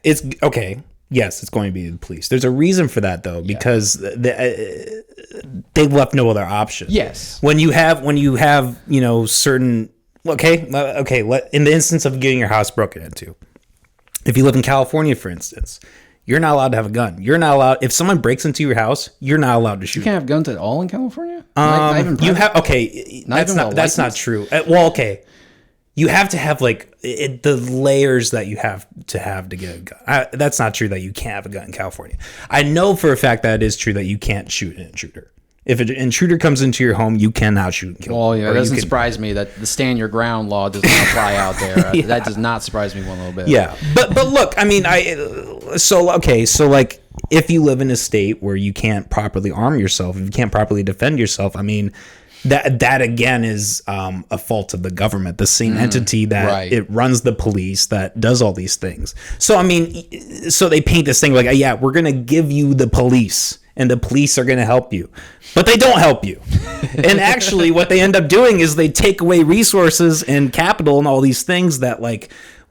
it's okay. Yes, it's going to be the police. There's a reason for that, though, because they left no other option. Yes. When you have certain in the instance of getting your house broken into, if you live in California, for instance, you're not allowed to have a gun. You're not allowed. If someone breaks into your house, you're not allowed to shoot. You can't have guns at all in California. That's not true. Well, okay, you have to have the layers that you have to get a gun. That's not true that you can't have a gun in California. I know for a fact that it is true that you can't shoot an intruder. If an intruder comes into your home, you cannot shoot and kill. Well, yeah, it doesn't surprise me that the stand your ground law does not apply out there. That does not surprise me one little bit. Yeah, but look, I mean, so if you live in a state where you can't properly arm yourself, if you can't properly defend yourself, I mean, that again is a fault of the government, the same entity that it runs the police, that does all these things. So I mean, so they paint this thing like, yeah, we're gonna give you the police, and the police are gonna help you. But they don't help you. And actually what they end up doing is they take away resources and capital and all these things that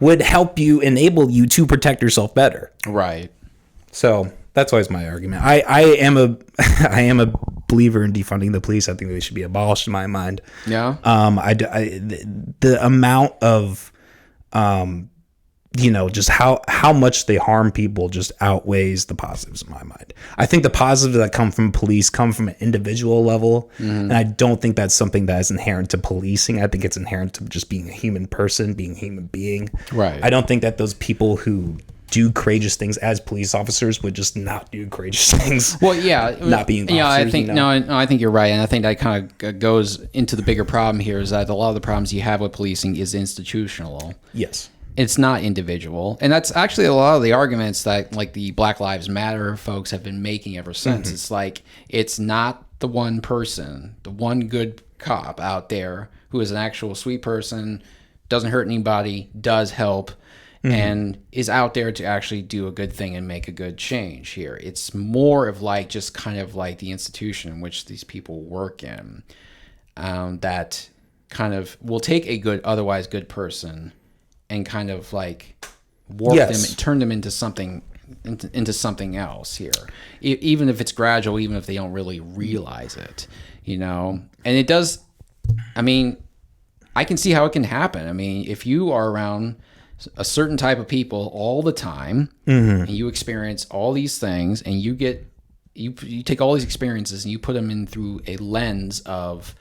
would help you, enable you to protect yourself better. Right. So that's always my argument. I am a believer in defunding the police. I think they should be abolished in my mind. Yeah. The amount of just how much they harm people just outweighs the positives in my mind. I think the positives that come from police come from an individual level, and I don't think that's something that is inherent to policing. I think it's inherent to just being a human person, being a human being. Right. I don't think that those people who do courageous things as police officers would just not do courageous things. Well, yeah, not being officers. Yeah, I think no, I think you're right, and I think that kind of goes into the bigger problem here, is that a lot of the problems you have with policing is institutional. Yes. It's not individual. And that's actually a lot of the arguments that the Black Lives Matter folks have been making ever since. It's it's not the one person, the one good cop out there who is an actual sweet person, doesn't hurt anybody, does help, and is out there to actually do a good thing and make a good change here. It's more of just kind of the institution in which these people work in, that kind of will take a otherwise good person and kind of like warp them, turn them into something else here, even if it's gradual, even if they don't really realize it, and it does. I mean, I can see how it can happen. I mean, if you are around a certain type of people all the time, and you experience all these things, and you take all these experiences and you put them in through a lens of,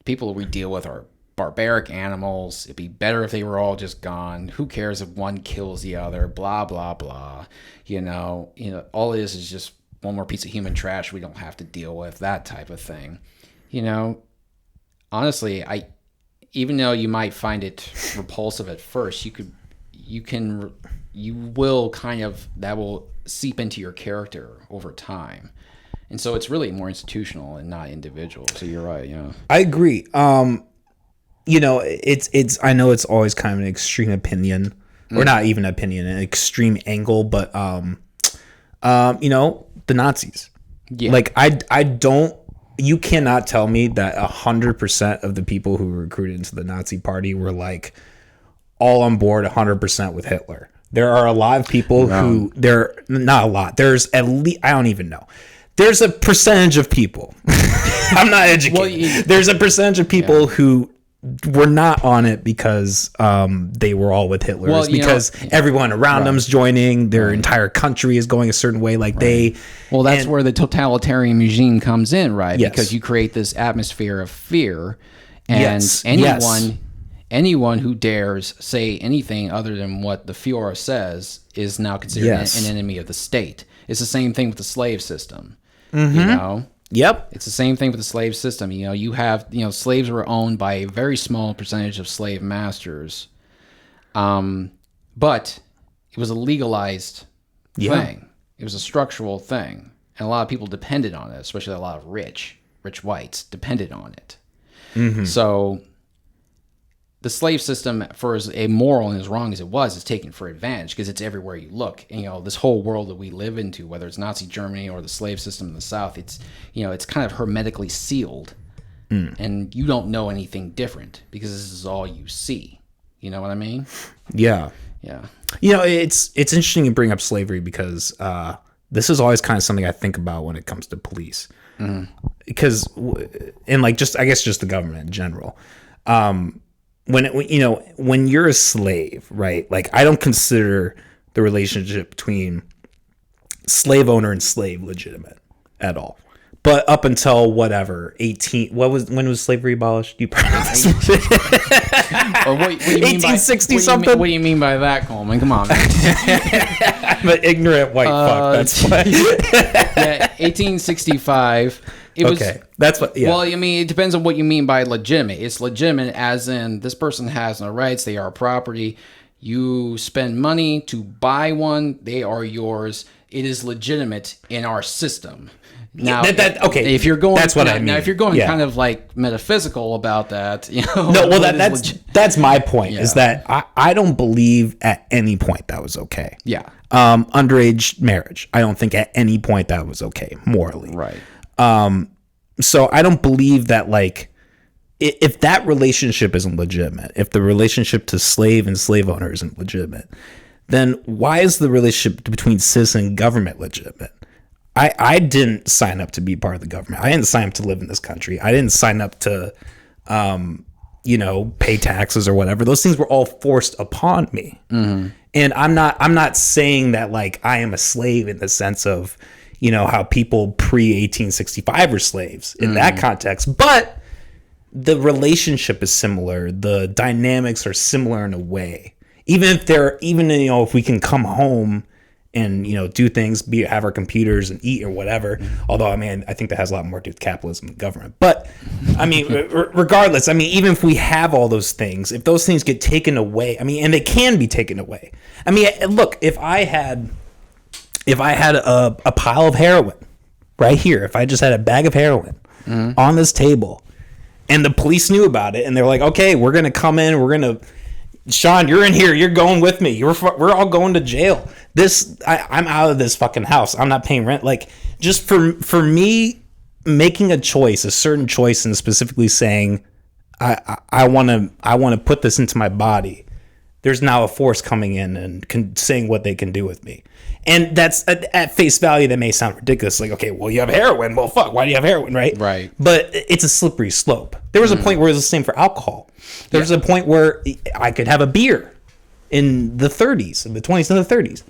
people we deal with are barbaric animals. It'd be better if they were all just gone. Who cares if one kills the other? Blah blah blah. All it is just one more piece of human trash we don't have to deal with. That type of thing. Honestly, even though you might find it repulsive at first, that will seep into your character over time. And so it's really more institutional and not individual. So you're right. I agree. It's I know it's always kind of an extreme opinion, or not even opinion, an extreme angle, but the Nazis. Yeah. Like I don't. You cannot tell me that 100% of the people who were recruited into the Nazi Party were like all on board 100% with Hitler. There are a lot of people who not a lot. There's at least, I don't even know. There's a percentage of people. I'm not educated. There's a percentage of people who were not on it because they were all with Hitler. Because everyone around them's joining. Their entire country is going a certain way. That's where the totalitarian regime comes in, right? Yes. Because you create this atmosphere of fear, and anyone who dares say anything other than what the Führer says is now considered an enemy of the state. It's the same thing with the slave system. Yep. It's the same thing with the slave system. You have, slaves were owned by a very small percentage of slave masters. But it was a legalized thing. It was a structural thing. And a lot of people depended on it, especially a lot of rich whites depended on it. Mm-hmm. So the slave system, for as immoral and as wrong as it was, is taken for advantage because it's everywhere you look. And, this whole world that we live into, whether it's Nazi Germany or the slave system in the South, it's kind of hermetically sealed, and you don't know anything different because this is all you see. You know what I mean? Yeah. Yeah. It's interesting you bring up slavery because this is always kind of something I think about when it comes to police, because just the government in general. When you're a slave, right? Like, I don't consider the relationship between slave owner and slave legitimate at all. But up until whatever, when was slavery abolished? You probably or what do you mean 1860 something? What do you mean by that, Coleman? Come on, man. I'm an ignorant white fuck. That's why. 1865. That's what. Yeah. Well, it depends on what you mean by legitimate. It's legitimate as in this person has no rights; they are property. You spend money to buy one; they are yours. It is legitimate in our system. Now, if you're going, that's what I mean. Now, if you're going kind of like metaphysical about that, that's my point. Yeah. Is that I don't believe at any point that was okay. Yeah. Underage marriage. I don't think at any point that was okay morally. Right. So I don't believe that, like, if that relationship isn't legitimate, if the relationship to slave and slave owner isn't legitimate, then why is the relationship between citizen and government legitimate? I didn't sign up to be part of the government. I didn't sign up to live in this country. I didn't sign up to, pay taxes or whatever. Those things were all forced upon me. Mm-hmm. And I'm not saying that, like, I am a slave in the sense of, how people pre-1865 were slaves in that context. But the relationship is similar. The dynamics are similar in a way. Even if we can come home and, do things, have our computers and eat or whatever. Although, I think that has a lot more to do with capitalism and government. But, regardless, even if we have all those things, if those things get taken away, and they can be taken away. Look, if I had a pile of heroin right here, if I just had a bag of heroin on this table and the police knew about it and they're like, okay, we're going to come in, Seann, you're in here, you're going with me, we're all going to jail. I'm out of this fucking house. I'm not paying rent. Like, just for me making a certain choice and specifically saying, I want to put this into my body. There's now a force coming in and saying what they can do with me. And that's at face value, that may sound ridiculous. Like, okay, well, you have heroin. Well, fuck, why do you have heroin, right? Right. But it's a slippery slope. There was a point where it was the same for alcohol. There was a point where I could have a beer in the 30s, in the 20s and the 30s.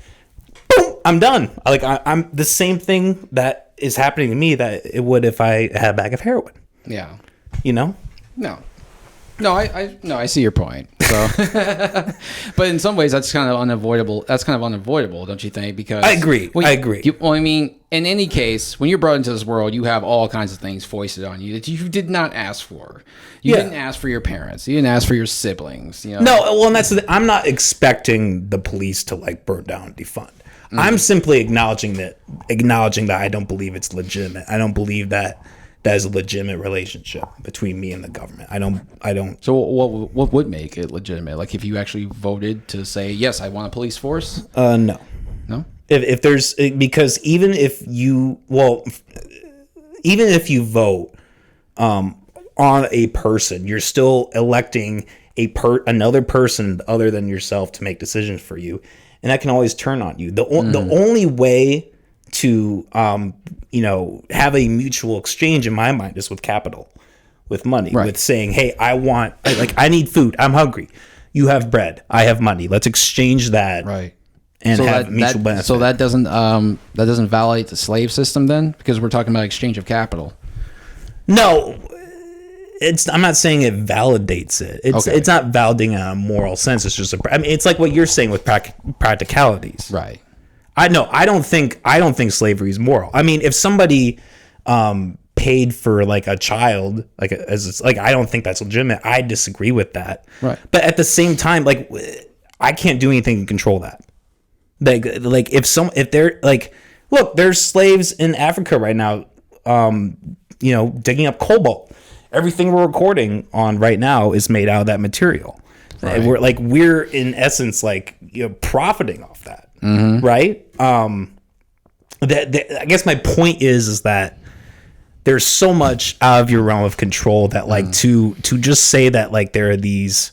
Boom, I'm done. I'm the same thing that is happening to me that it would if I had a bag of heroin. Yeah. You know? No, I see your point. So, but in some ways, that's kind of unavoidable. Don't you think? Because I agree. I agree. I mean, in any case, when you're brought into this world, you have all kinds of things foisted on you that you did not ask for. You didn't ask for your parents. You didn't ask for your siblings. You know? No, well, and that's I'm not expecting the police to like burn down and defund. I'm simply acknowledging that I don't believe it's legitimate. I don't believe that is a legitimate relationship between me and the government. I don't. So what would make it legitimate? Like if you actually voted to say, yes, I want a police force? No. If there's, because even if you vote on a person, you're still electing another person other than yourself to make decisions for you, and that can always turn on you. The only way to have a mutual exchange in my mind is with capital, with money, with saying, hey, I need food, I'm hungry, you have bread, I have money, let's exchange that, and have mutual benefit. So that doesn't validate the slave system then, because we're talking about exchange of capital. No, I'm not saying it validates it. It's not validating in a moral sense. It's just it's like what you're saying with practicalities, right? I don't think slavery is moral. I mean, if somebody paid for like a child, I don't think that's legitimate. I disagree with that. Right. But at the same time, like, I can't do anything to control that. Like if they're like, look, there's slaves in Africa right now, digging up cobalt. Everything we're recording on right now is made out of that material. Right. We're in essence profiting off that. Mm-hmm. Right. I guess my point is that there's so much out of your realm of control that to just say that like there are these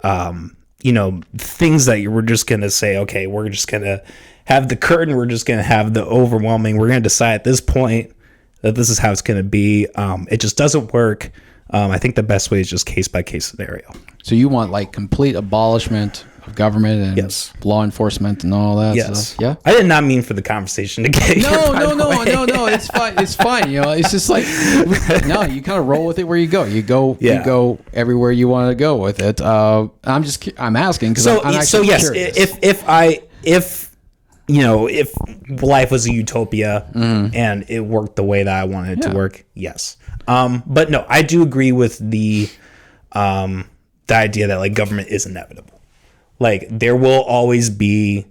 things that we're just gonna say, okay, we're just gonna have the curtain, we're just gonna have the overwhelming, we're gonna decide at this point that this is how it's gonna be. It just doesn't work. I think the best way is just case by case scenario. So you want like complete abolishment of government and law enforcement and all that stuff? Yeah. I did not mean for the conversation to get No. It's fine. It's fine. It's just like you kind of roll with it where you go. You go everywhere you want to go with it. I'm asking because I'm actually curious. If life was a utopia and it worked the way that I wanted it to work, yes. But no, I do agree with the idea that like government is inevitable. Like there will always be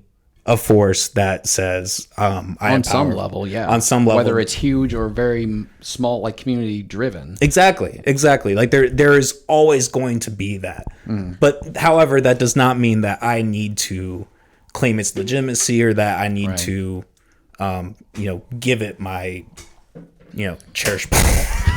a force that says on some level, whether it's huge or very small, like community driven. Exactly. Like there is always going to be that. But however, that does not mean that I need to claim its legitimacy or that I need to give it my cherished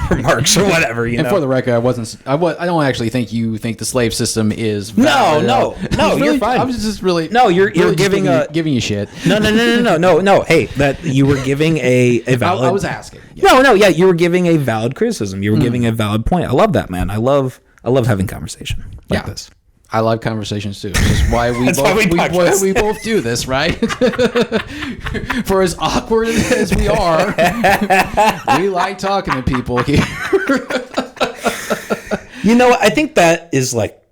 remarks or whatever. And for the record, I don't actually think you think the slave system is valid. No, you're fine. I was just really you're giving you shit. No. Hey, that you were giving a valid. I was asking. Yeah. You were giving a valid criticism. You were giving a valid point. I love that, man. I love having conversation like this. I love conversations too. Which is why we both do this, right? For as awkward as we are, we like talking to people here. I think that is like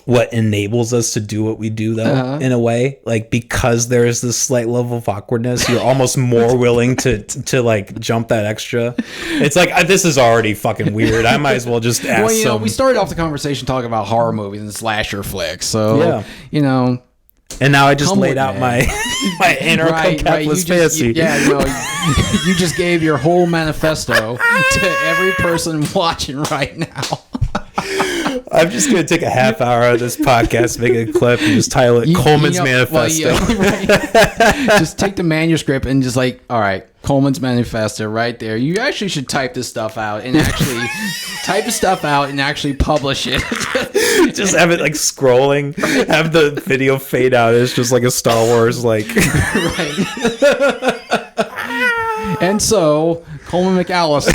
what enables us to do what we do, though, in a way. Like because there is this slight level of awkwardness, you're almost more willing to like jump that extra. It's like this is already fucking weird. I might as well just ask. Well, we started off the conversation talking about horror movies and slasher flicks, so And now I just laid out my anarcho-capitalist fantasy. You just gave your whole manifesto to every person watching right now. I'm just gonna take a half hour out of this podcast, make a clip, and just title it Coleman's Manifesto. Right. Just take the manuscript and just like, all right, Coleman's Manifesto right there. You actually should type this stuff out and actually type the stuff out and actually publish it. Just have it like scrolling, have the video fade out. It's just like a Star Wars like. Right. And so Coleman McAllister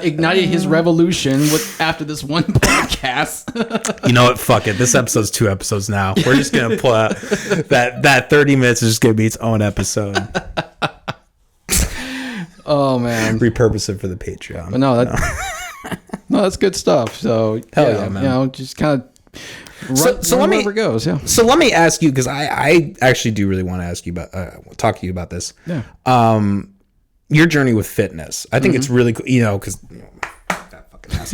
ignited his revolution after this one podcast. You know what? Fuck it. This episode's 2 episodes now. We're just gonna pull out that 30 minutes is just gonna be its own episode. Oh man, repurpose it for the Patreon. But no, that's good stuff. So hell yeah, man. You know, just kind of. So let me wherever it goes. Yeah. So let me ask you, because I actually do really want to ask you about talk to you about this. Yeah. Your journey with fitness. I think it's really cool. You know, because that fucking ass.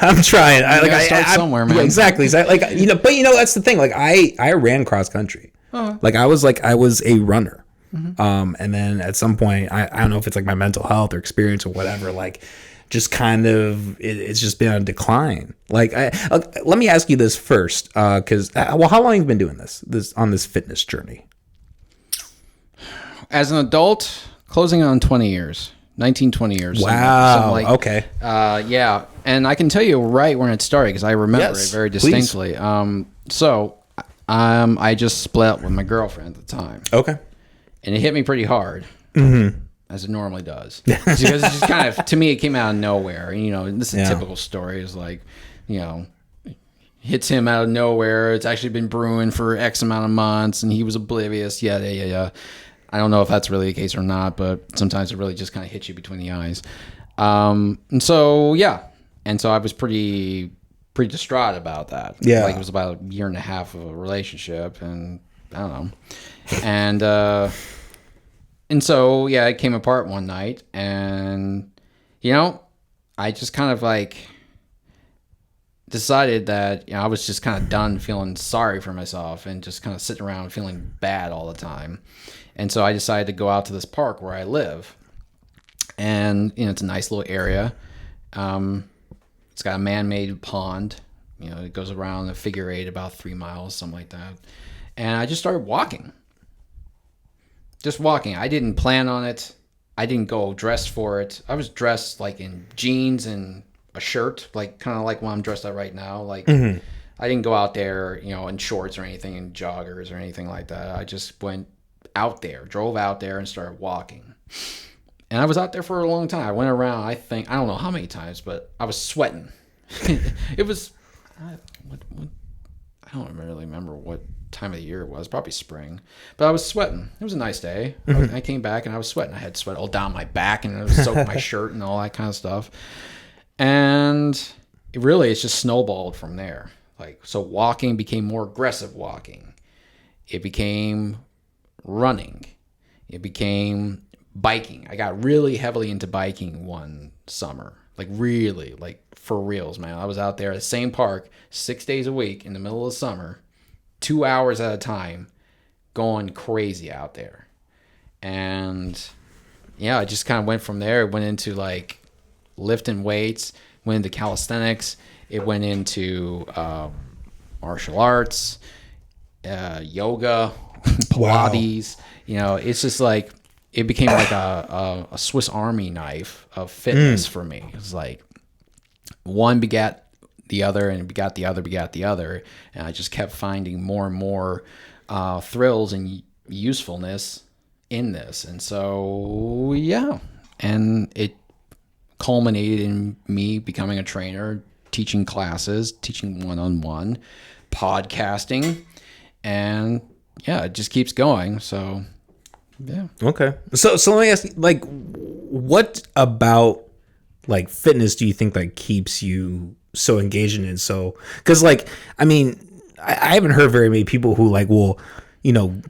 I'm trying. I start somewhere, man. Yeah, exactly. Like but that's the thing. Like I ran cross country. Like I was a runner. And then at some point, I don't know if it's like my mental health or experience or whatever. Like. Just kind of, it's just been on decline. Like, let me ask you this first, because how long have you been doing this on this fitness journey? As an adult, closing on 20 years, 20 years. Wow. Okay. Yeah, and I can tell you right when it started because I remember it very distinctly. So I just split up with my girlfriend at the time. Okay. And it hit me pretty hard. Mm-hmm. As it normally does. Because it's just kind of, to me, it came out of nowhere. And, this is a typical story. It's like, hits him out of nowhere. It's actually been brewing for X amount of months, and he was oblivious. Yeah. I don't know if that's really the case or not, but sometimes it really just kind of hits you between the eyes. And so I was pretty distraught about that. Yeah. Like, it was about a year and a half of a relationship, and I don't know. And so, it came apart one night, and, I just kind of like decided that, I was just kind of done feeling sorry for myself and just kind of sitting around feeling bad all the time. And so I decided to go out to this park where I live, and, it's a nice little area. It's got a man-made pond, it goes around a figure 8 about 3 miles, something like that. And I just started walking. Just walking. I didn't plan on it. I didn't go dressed for it. I was dressed like in jeans and a shirt, like kind of like what I'm dressed at right now. Like I didn't go out there, in shorts or anything, in joggers or anything like that. I just went out there, drove out there and started walking. And I was out there for a long time. I went around, I don't know how many times, but I was sweating. It was, I don't really remember what time of the year it was, probably spring, but I was sweating. It was a nice day. I came back and I was sweating. I had sweat all down my back and I was soaked my shirt and all that kind of stuff. And it's just snowballed from there. So walking became more aggressive walking. It became running. It became biking. I got really heavily into biking one summer, really, for reals, man. I was out there at the same park 6 days a week in the middle of the summer, 2 hours at a time, going crazy out there. And I just kind of went from there. It went into lifting weights, went into calisthenics. It went into martial arts, yoga, Pilates. Wow. It's just it became like a Swiss Army knife of fitness for me. It's like one begat the other, and begat the other, and I just kept finding more and more thrills and usefulness in this. And so and it culminated in me becoming a trainer, teaching classes, teaching one-on-one, podcasting, and it just keeps going. So okay, so let me ask you, what about fitness do you think keeps you so engaged in it? So, because I haven't heard very many people who will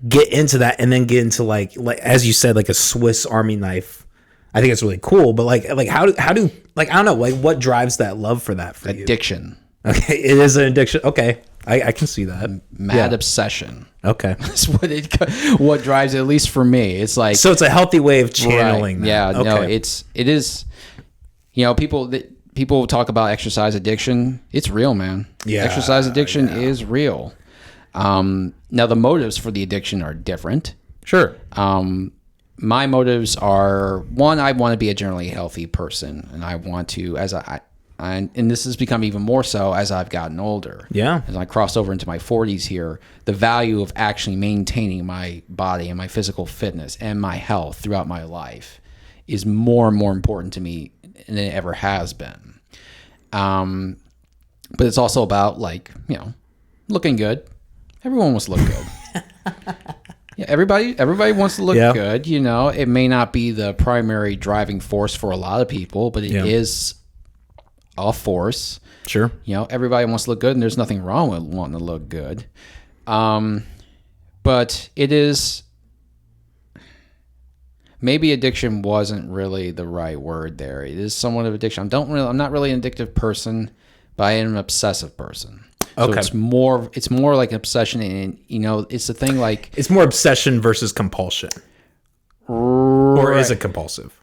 get into that and then get into like as you said, a Swiss Army knife. I think it's really cool, but how do I don't know, what drives that love for that for you? Addiction. Okay, it is an addiction. Okay, I can see that. Mad obsession. Okay, that's what drives it, at least for me. It's so it's a healthy way of channeling. Right. That. Yeah, okay. No, it is. People that people talk about exercise addiction. It's real, man. Yeah, exercise addiction is real. Now the motives for the addiction are different. Sure. My motives are, one, I want to be a generally healthy person, and I want to, and this has become even more so as I've gotten older. Yeah. As I crossed over into my 40s here, the value of actually maintaining my body and my physical fitness and my health throughout my life is more and more important to me than it ever has been. But it's also about, like, you know, looking good. Everyone wants to look good. Yeah, everybody wants to look good. You know, it may not be the primary driving force for a lot of people, but it is a force. Sure. You know, everybody wants to look good, and there's nothing wrong with wanting to look good. But it is, maybe addiction wasn't really the right word there. It is somewhat of addiction. I'm not really an addictive person, but I am an obsessive person. So it's more like an obsession, and you know, it's the thing, like, it's more obsession versus compulsion. Or is it compulsive?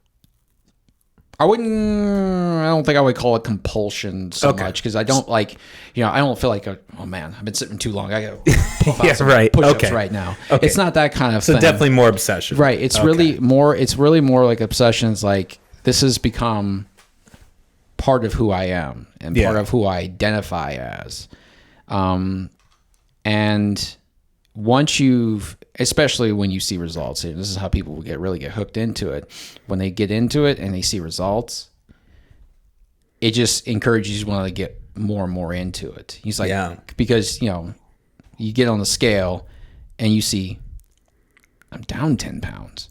I don't think I would call it compulsion so much, because I don't like, you know, I don't feel like, oh man, I've been sitting too long. I got to puff out some push-ups right now. Okay. It's not that kind of thing. So definitely more obsession. Right. It's really more like obsessions. Like, this has become part of who I am and part of who I identify as. And once especially when you see results, and this is how people really get hooked into it. When they get into it and they see results, it just encourages you to want to get more and more into it. He's like, because, you know, you get on the scale and you see, I'm down 10 pounds.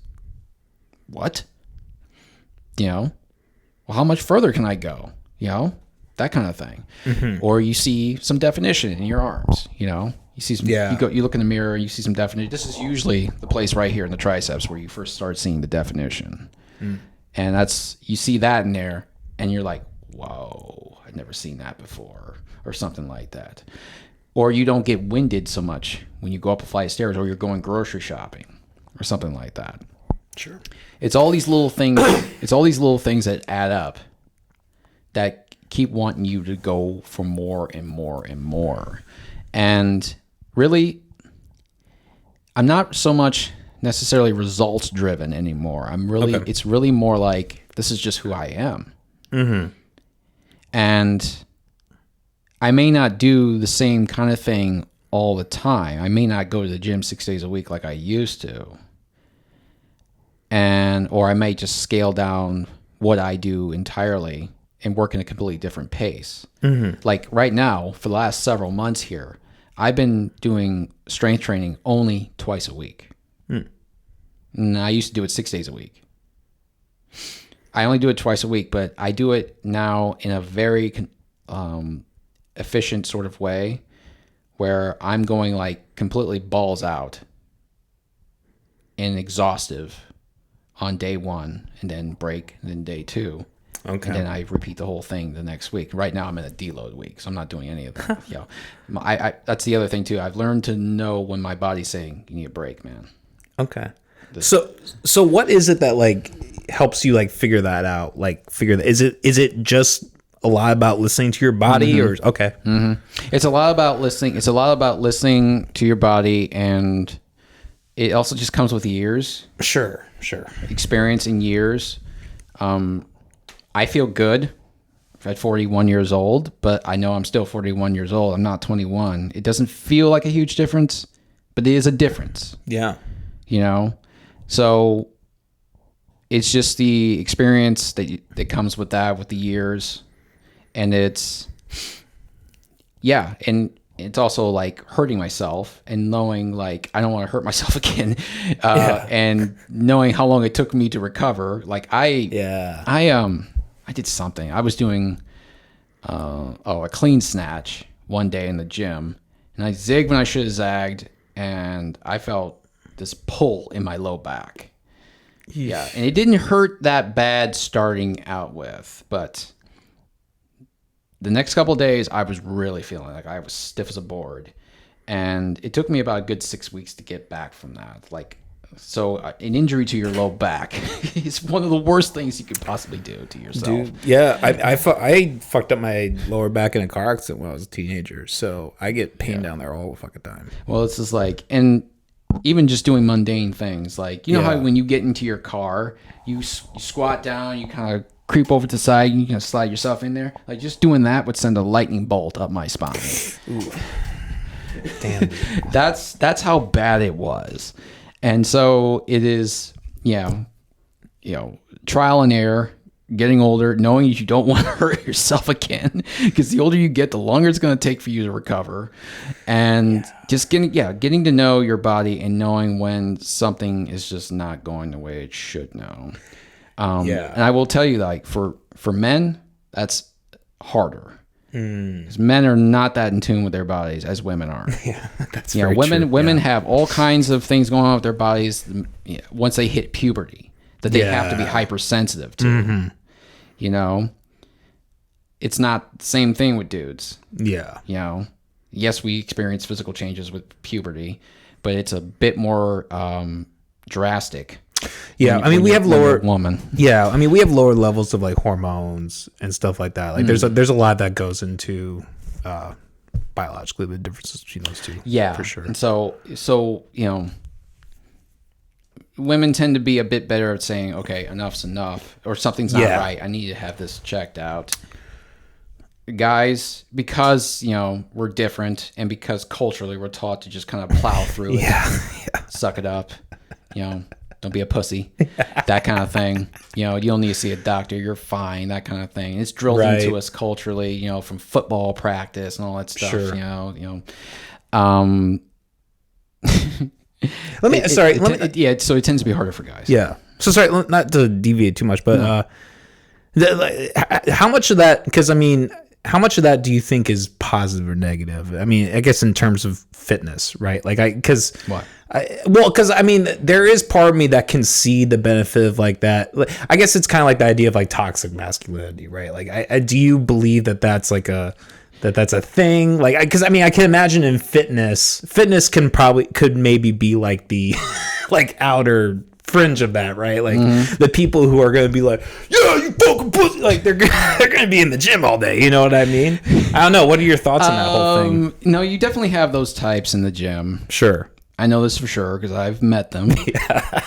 What? You know, well, how much further can I go? You know, that kind of thing. Mm-hmm. Or you see some definition in your arms, you know. You see some, you look in the mirror, you see some definition. This is usually the place right here in the triceps where you first start seeing the definition. Mm. And you see that in there, and you're like, whoa, I've never seen that before, or something like that. Or you don't get winded so much when you go up a flight of stairs, or you're going grocery shopping, or something like that. Sure. It's all these little things. It's all these little things that add up that keep wanting you to go for more and more and more. And really, I'm not so much necessarily results driven anymore. It's really more like, this is just who I am. Mm-hmm. And I may not do the same kind of thing all the time. I may not go to the gym 6 days a week like I used to. Or I may just scale down what I do entirely and work in a completely different pace. Mm-hmm. Like right now, for the last several months here, I've been doing strength training only twice a week. Mm. And I used to do it 6 days a week. I only do it twice a week, but I do it now in a very efficient sort of way where I'm going like completely balls out and exhaustive on day one, and then break, and then day two. Okay. And then I repeat the whole thing the next week. Right now I'm in a deload week, so I'm not doing any of that. You know, I that's the other thing too. I've learned to know when my body's saying, you need a break, man. Okay. So what is it that like helps you like figure that out? Like is it just a lot about listening to your body, mm-hmm. or okay? Mm-hmm. It's a lot about listening. It's a lot about listening to your body, and it also just comes with years. Sure. Experience in years. I feel good at 41 years old, but I know I'm still 41 years old. I'm not 21. It doesn't feel like a huge difference, but it is a difference. Yeah. You know? So it's just the experience that comes with that, with the years. And it's also like hurting myself and knowing like I don't want to hurt myself again, and knowing how long it took me to recover. Like I did something. I was doing a clean snatch one day in the gym, and I zigged when I should have zagged, and I felt this pull in my low back. Yeah, and it didn't hurt that bad starting out with, but the next couple of days, I was really feeling like I was stiff as a board. And it took me about a good 6 weeks to get back from that. Like So an injury to your low back is one of the worst things you could possibly do to yourself. Dude, yeah, I fucked up my lower back in a car accident when I was a teenager, so I get pain down there all the fucking time. Well, it's just like, and even just doing mundane things, like, you know how when you get into your car, you squat down, you kind of creep over to the side, and you can slide yourself in there. Like, just doing that would send a lightning bolt up my spine. Ooh. Damn. That's how bad it was. And so it is, trial and error, getting older, knowing you don't want to hurt yourself again, because the older you get, the longer it's going to take for you to recover. And just getting to know your body and knowing when something is just not going the way it should know. And I will tell you, like, for men, that's harder. Because men are not that in tune with their bodies as women are. Yeah, that's very true. Women Yeah. have all kinds of things going on with their bodies once they hit puberty that they have to be hypersensitive to. Mm-hmm. You know, it's not the same thing with dudes. Yeah. You know, yes, we experience physical changes with puberty, but it's a bit more drastic. Yeah, I mean, we have lower woman. Yeah, I mean, we have lower levels of like hormones and stuff like that. Like, there's a lot that goes into biologically the differences between those two. Yeah, for sure. And so women tend to be a bit better at saying, "Okay, enough's enough," or something's not right. I need to have this checked out. Guys, because we're different, and because culturally we're taught to just kind of plow through it, suck it up, don't be a pussy, that kind of thing. You don't need to see a doctor, you're fine, that kind of thing. It's drilled into us culturally, from football practice and all that stuff. Sure. So it tends to be harder for guys. Yeah. So sorry, not to deviate too much, but how much of that? Because I mean, how much of that do you think is positive or negative? I mean, I guess in terms of fitness, right? Like, because I mean, there is part of me that can see the benefit of like that. I guess it's kind of like the idea of like toxic masculinity, right? Like, do you believe that that's like that's a thing? Like, because I mean, I can imagine in fitness could maybe be like the like outer fringe of that, right? Like the people who are going to be like, yeah, you fucking pussy, like they're going to be in the gym all day. You know what I mean? I don't know. What are your thoughts on that whole thing? No, you definitely have those types in the gym. Sure. I know this for sure because I've met them.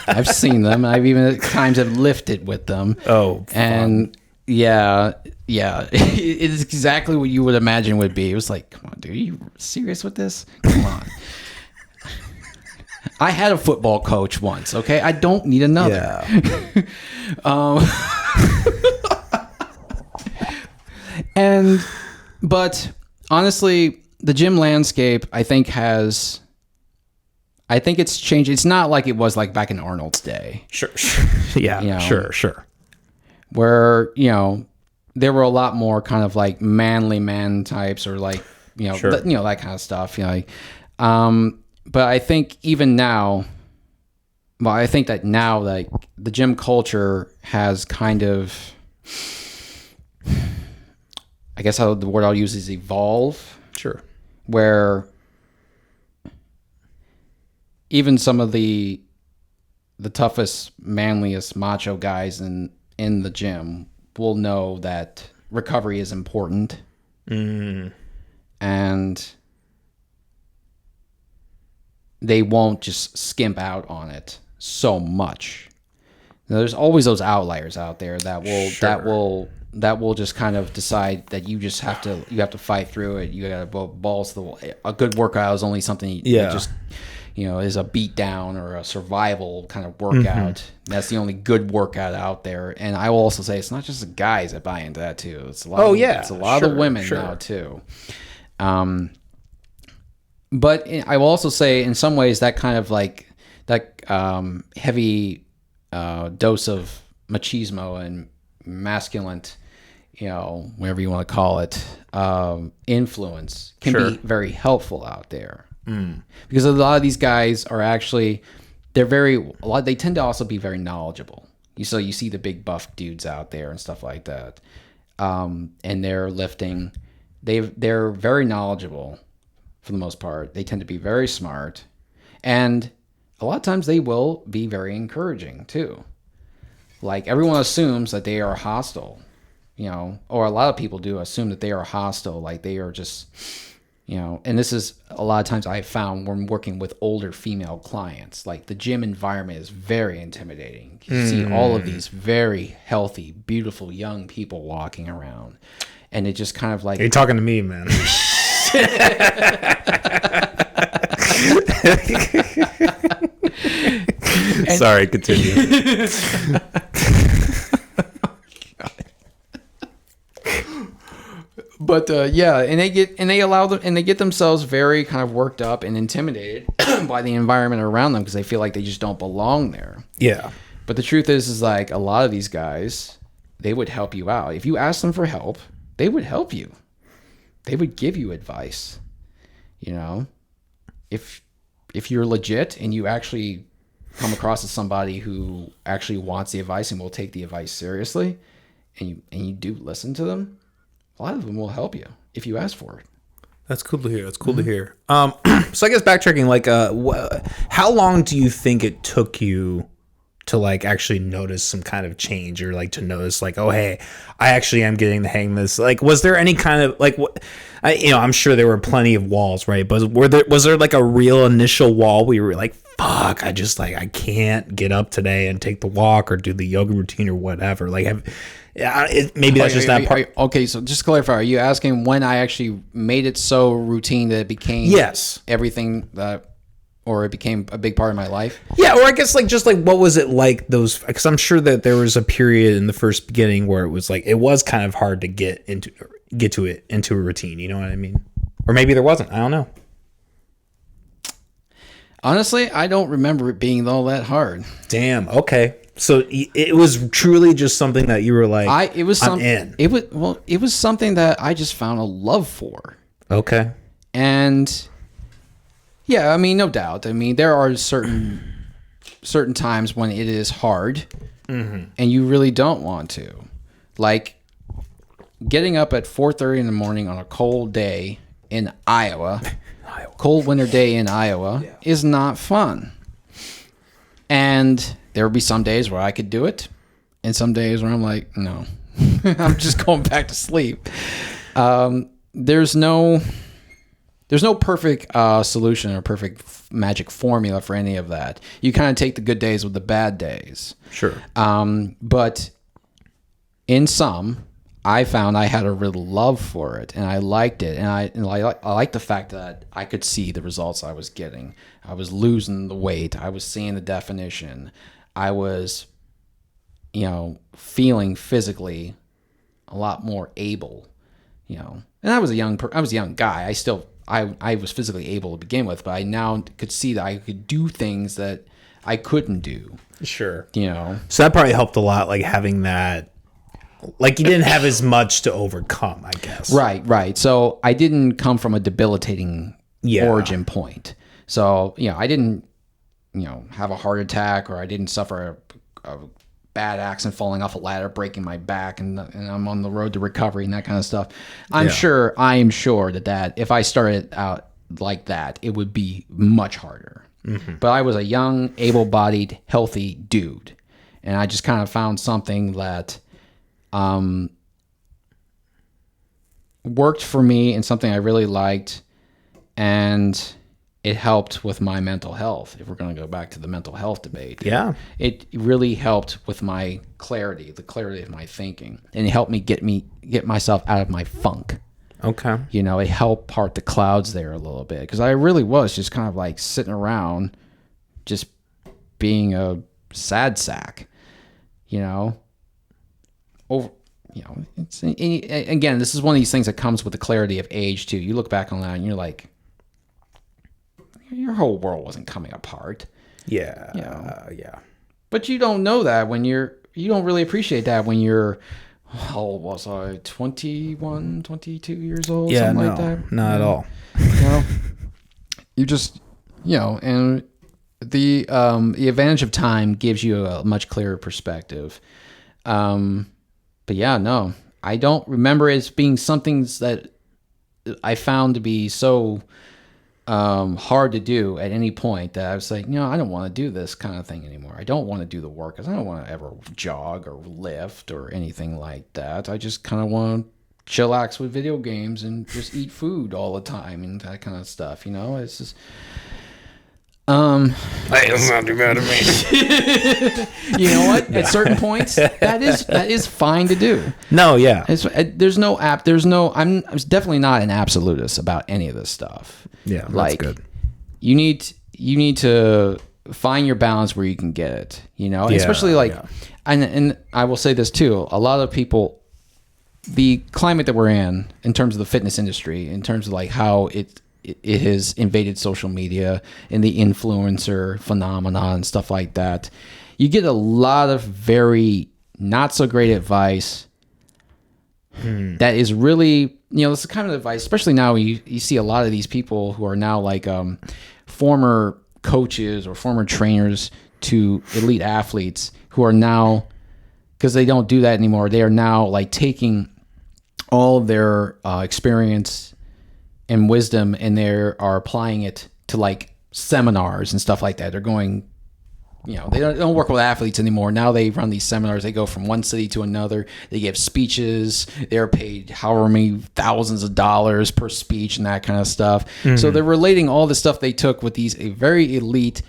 I've seen them. I've even at times have lifted with them. Oh, fun. And yeah, it is exactly what you would imagine would be. It was like, come on, dude, are you serious with this? Come on. I had a football coach once, okay? I don't need another. Yeah. But honestly, the gym landscape, I think it's changed. It's not like it was like back in Arnold's day. Sure. Yeah, sure. Where, there were a lot more kind of like manly man types or like, that kind of stuff. But I think even now, I think that now like the gym culture has kind of, I guess how the word I'll use is evolve. Sure. Where even some of the toughest, manliest macho guys in the gym will know that recovery is important. And they won't just skimp out on it so much. Now, there's always those outliers out there that will just kind of decide that you have to fight through it. You got to balls to the wall. A good workout is only something that just is a beat down or a survival kind of workout. That's the only good workout out there. And I will also say it's not just the guys that buy into that too. It's a lot. It's a lot of the women now too. But I will also say, in some ways, that kind of like that heavy dose of machismo and masculine, whatever you want to call it, influence can be very helpful out there. Because a lot of these guys are actually, they tend to also be very knowledgeable. So you see the big buff dudes out there and stuff like that, and they're lifting. They're very knowledgeable. For the most part, they tend to be very smart, and a lot of times they will be very encouraging too. Like everyone assumes that they are hostile, or a lot of people do assume that they are hostile. Like they are just, and this is a lot of times I've found when working with older female clients, like the gym environment is very intimidating. You see all of these very healthy, beautiful young people walking around, and it just kind of like... You're talking to me, man. Sorry, continue. But and they get themselves very kind of worked up and intimidated by the environment around them because they feel like they just don't belong there. Yeah. But the truth is like a lot of these guys, they would help you out. If you ask them for help, they would help you. They would give you advice. If you're legit and you actually come across as somebody who actually wants the advice and will take the advice seriously, and you do listen to them, a lot of them will help you if you ask for it. That's cool to hear. To hear. So I guess backtracking, like, how long do you think it took you to like actually notice some kind of change, or like to notice like, oh, hey, I actually am getting the hang of this? Like, was there any kind of like, I'm sure there were plenty of walls, right? But was there like a real initial wall where you were like, fuck, I can't get up today and take the walk or do the yoga routine or whatever? Like, maybe that's just that part. Okay, so just to clarify, are you asking when I actually made it so routine that it became everything that, or it became a big part of my life? Yeah, or I guess like just like what was it like those? Because I'm sure that there was a period in the first beginning where it was like it was kind of hard to get into a routine. You know what I mean? Or maybe there wasn't. I don't know. Honestly, I don't remember it being all that hard. Damn. Okay. So it was truly just something that you were like, It was something that I just found a love for. Okay. And yeah, I mean, no doubt. I mean, there are certain times when it is hard, and you really don't want to, like getting up at 4:30 in the morning on a cold day in Iowa. Cold winter day in Iowa is not fun. And there will be some days where I could do it, and some days where I'm like, no, I'm just going back to sleep. There's no perfect solution or perfect magic formula for any of that. You kind of take the good days with the bad days. Sure. But in some, I found I had a real love for it, and I liked it, and I liked the fact that I could see the results I was getting. I was losing the weight. I was seeing the definition. I was, feeling physically a lot more able, And I was a young guy. I was physically able to begin with, but I now could see that I could do things that I couldn't do. Sure. So that probably helped a lot, like having that. Like you didn't have as much to overcome, I guess. Right. So I didn't come from a debilitating origin point. So, I didn't, have a heart attack, or I didn't suffer a bad accident falling off a ladder, breaking my back, and I'm on the road to recovery and that kind of stuff. I am sure that if I started out like that, it would be much harder. Mm-hmm. But I was a young, able-bodied, healthy dude. And I just kind of found something that worked for me and something I really liked, and it helped with my mental health. If we're going to go back to the mental health debate, it really helped with my clarity, the clarity of my thinking, and it helped me get myself out of my funk. Okay, it helped part the clouds there a little bit, because I really was just kind of like sitting around, just being a sad sack, it's, again, this is one of these things that comes with the clarity of age too. You look back on that and you're like, your whole world wasn't coming apart. Yeah. But you don't know that you don't really appreciate that when you're, how old was I? 21, 22 years old? Yeah, something like that. Not at all. You just, and the advantage of time gives you a much clearer perspective. But yeah, no, I don't remember it as being something that I found to be so hard to do at any point that I was like, I don't want to do this kind of thing anymore. I don't want to do the workouts. I don't want to ever jog or lift or anything like that. I just kind of want to chillax with video games and just eat food all the time and that kind of stuff. It's just. Hey, it's not too bad to me. You know what? At certain points, that is fine to do. No, yeah. I'm definitely not an absolutist about any of this stuff. Yeah, that's good. You need to find your balance where you can get it. Especially and I will say this too. A lot of people, the climate that we're in terms of the fitness industry, in terms of like how it has invaded social media and the influencer phenomenon and stuff like that. You get a lot of very not so great advice that is really, it's the kind of advice, especially now you see a lot of these people who are now like former coaches or former trainers to elite athletes who are now, because they don't do that anymore, they are now like taking all of their experience and wisdom, and they are applying it to like seminars and stuff like that. They're going, they don't work with athletes anymore. Now they run these seminars. They go from one city to another. They give speeches. They're paid however many thousands of dollars per speech and that kind of stuff. Mm-hmm. So they're relating all the stuff they took with these very elite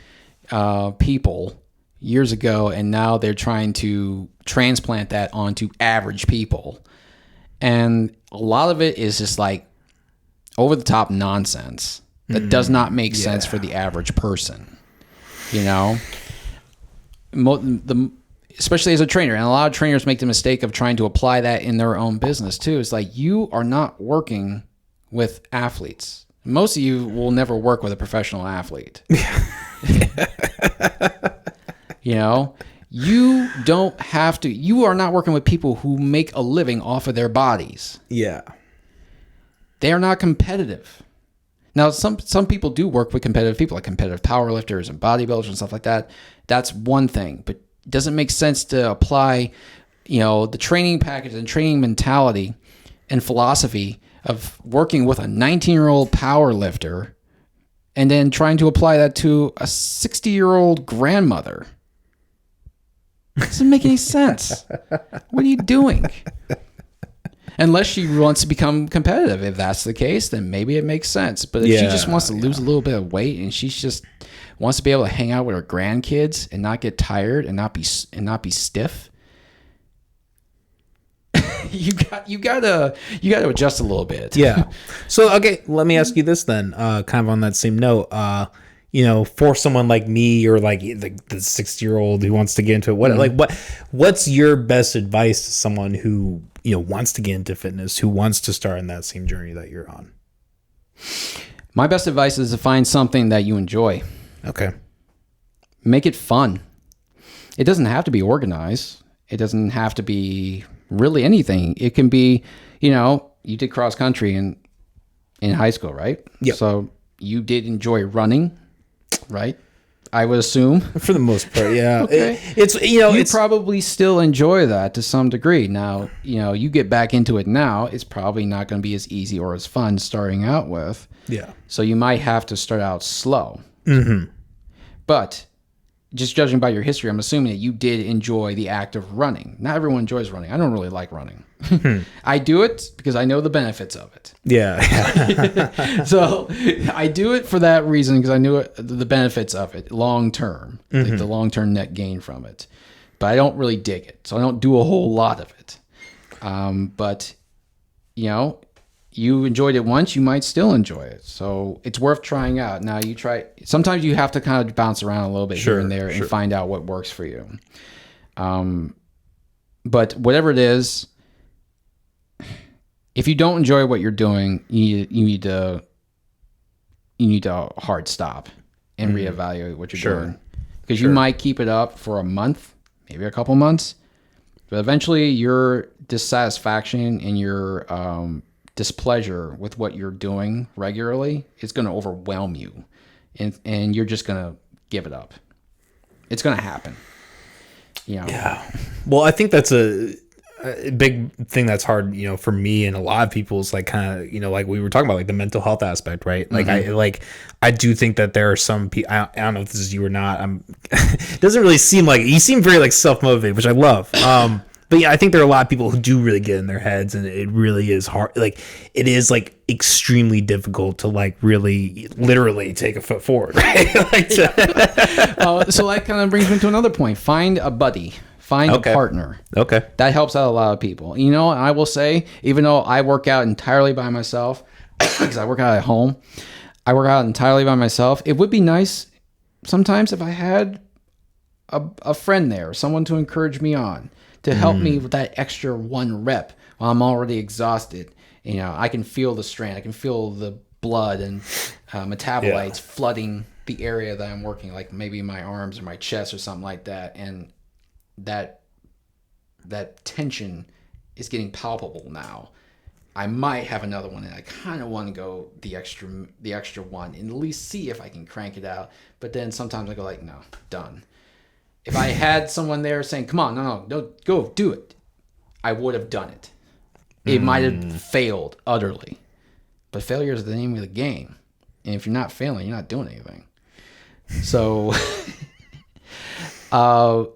people years ago, and now they're trying to transplant that onto average people. And a lot of it is just like over-the-top nonsense that does not make sense for the average person, especially as a trainer. And a lot of trainers make the mistake of trying to apply that in their own business too. It's like, you are not working with athletes. Most of you will never work with a professional athlete. You don't have to. You are not working with people who make a living off of their bodies. Yeah. They are not competitive. Now, some people do work with competitive people, like competitive powerlifters and bodybuilders and stuff like that. That's one thing, but it doesn't make sense to apply, the training package and training mentality and philosophy of working with a 19-year-old powerlifter and then trying to apply that to a 60-year-old grandmother. It doesn't make any sense. What are you doing? Unless she wants to become competitive. If that's the case, then maybe it makes sense. But if she just wants to lose a little bit of weight and she just wants to be able to hang out with her grandkids and not get tired and not be stiff, you got to adjust a little bit. Yeah. So okay, let me ask you this then. Kind of on that same note. For someone like me or like the 60-year-old who wants to get into it, what's your best advice to someone who wants to get into fitness, who wants to start on that same journey that you're on? My best advice is to find something that you enjoy. Okay. Make it fun. It doesn't have to be organized. It doesn't have to be really anything. It can be, you did cross country in high school, right? Yeah. So you did enjoy running, right? I would assume. For the most part, yeah. Okay. You probably still enjoy that to some degree. Now, you get back into it now, it's probably not going to be as easy or as fun starting out with. Yeah. So you might have to start out slow. Mm-hmm. But just judging by your history, I'm assuming that you did enjoy the act of running. Not everyone enjoys running. I don't really like running. I do it because I know the benefits of it. Yeah. So I do it for that reason, because I knew the benefits of it long term, like the long term net gain from it. But I don't really dig it, so I don't do a whole lot of it. But you enjoyed it once, you might still enjoy it. So it's worth trying out. Now you try. Sometimes you have to kind of bounce around a little bit here and there and find out what works for you. But whatever it is, if you don't enjoy what you're doing, you need to hard stop and reevaluate what you're doing, because you might keep it up for a month, maybe a couple months, but eventually your dissatisfaction and your displeasure with what you're doing regularly is going to overwhelm you, and you're just going to give it up. It's going to happen. Yeah. Well, I think that's a big thing that's hard, for me and a lot of people is like kind of, like we were talking about, like the mental health aspect, right? Like I do think that there are some people, I don't know if this is you or not. It doesn't really seem like you seem very like self-motivated, which I love. But yeah, I think there are a lot of people who do really get in their heads, and it really is hard. Like it is like extremely difficult to like really literally take a foot forward, right? So that kind of brings me to another point. Find a buddy. Find a partner. Okay. That helps out a lot of people. I will say, even though I work out entirely by myself, because I work out at home, I work out entirely by myself. It would be nice sometimes if I had a friend there, someone to encourage me on, to help me with that extra one rep while I'm already exhausted. I can feel the strain. I can feel the blood and metabolites flooding the area that I'm working, like maybe my arms or my chest or something like that. And that tension is getting palpable now. I might have another one, and I kind of want to go the extra one and at least see if I can crank it out. But then sometimes I go like, no, done. If I had someone there saying, come on, no, go do it, I would have done it. It might have failed utterly. But failure is the name of the game. And if you're not failing, you're not doing anything. So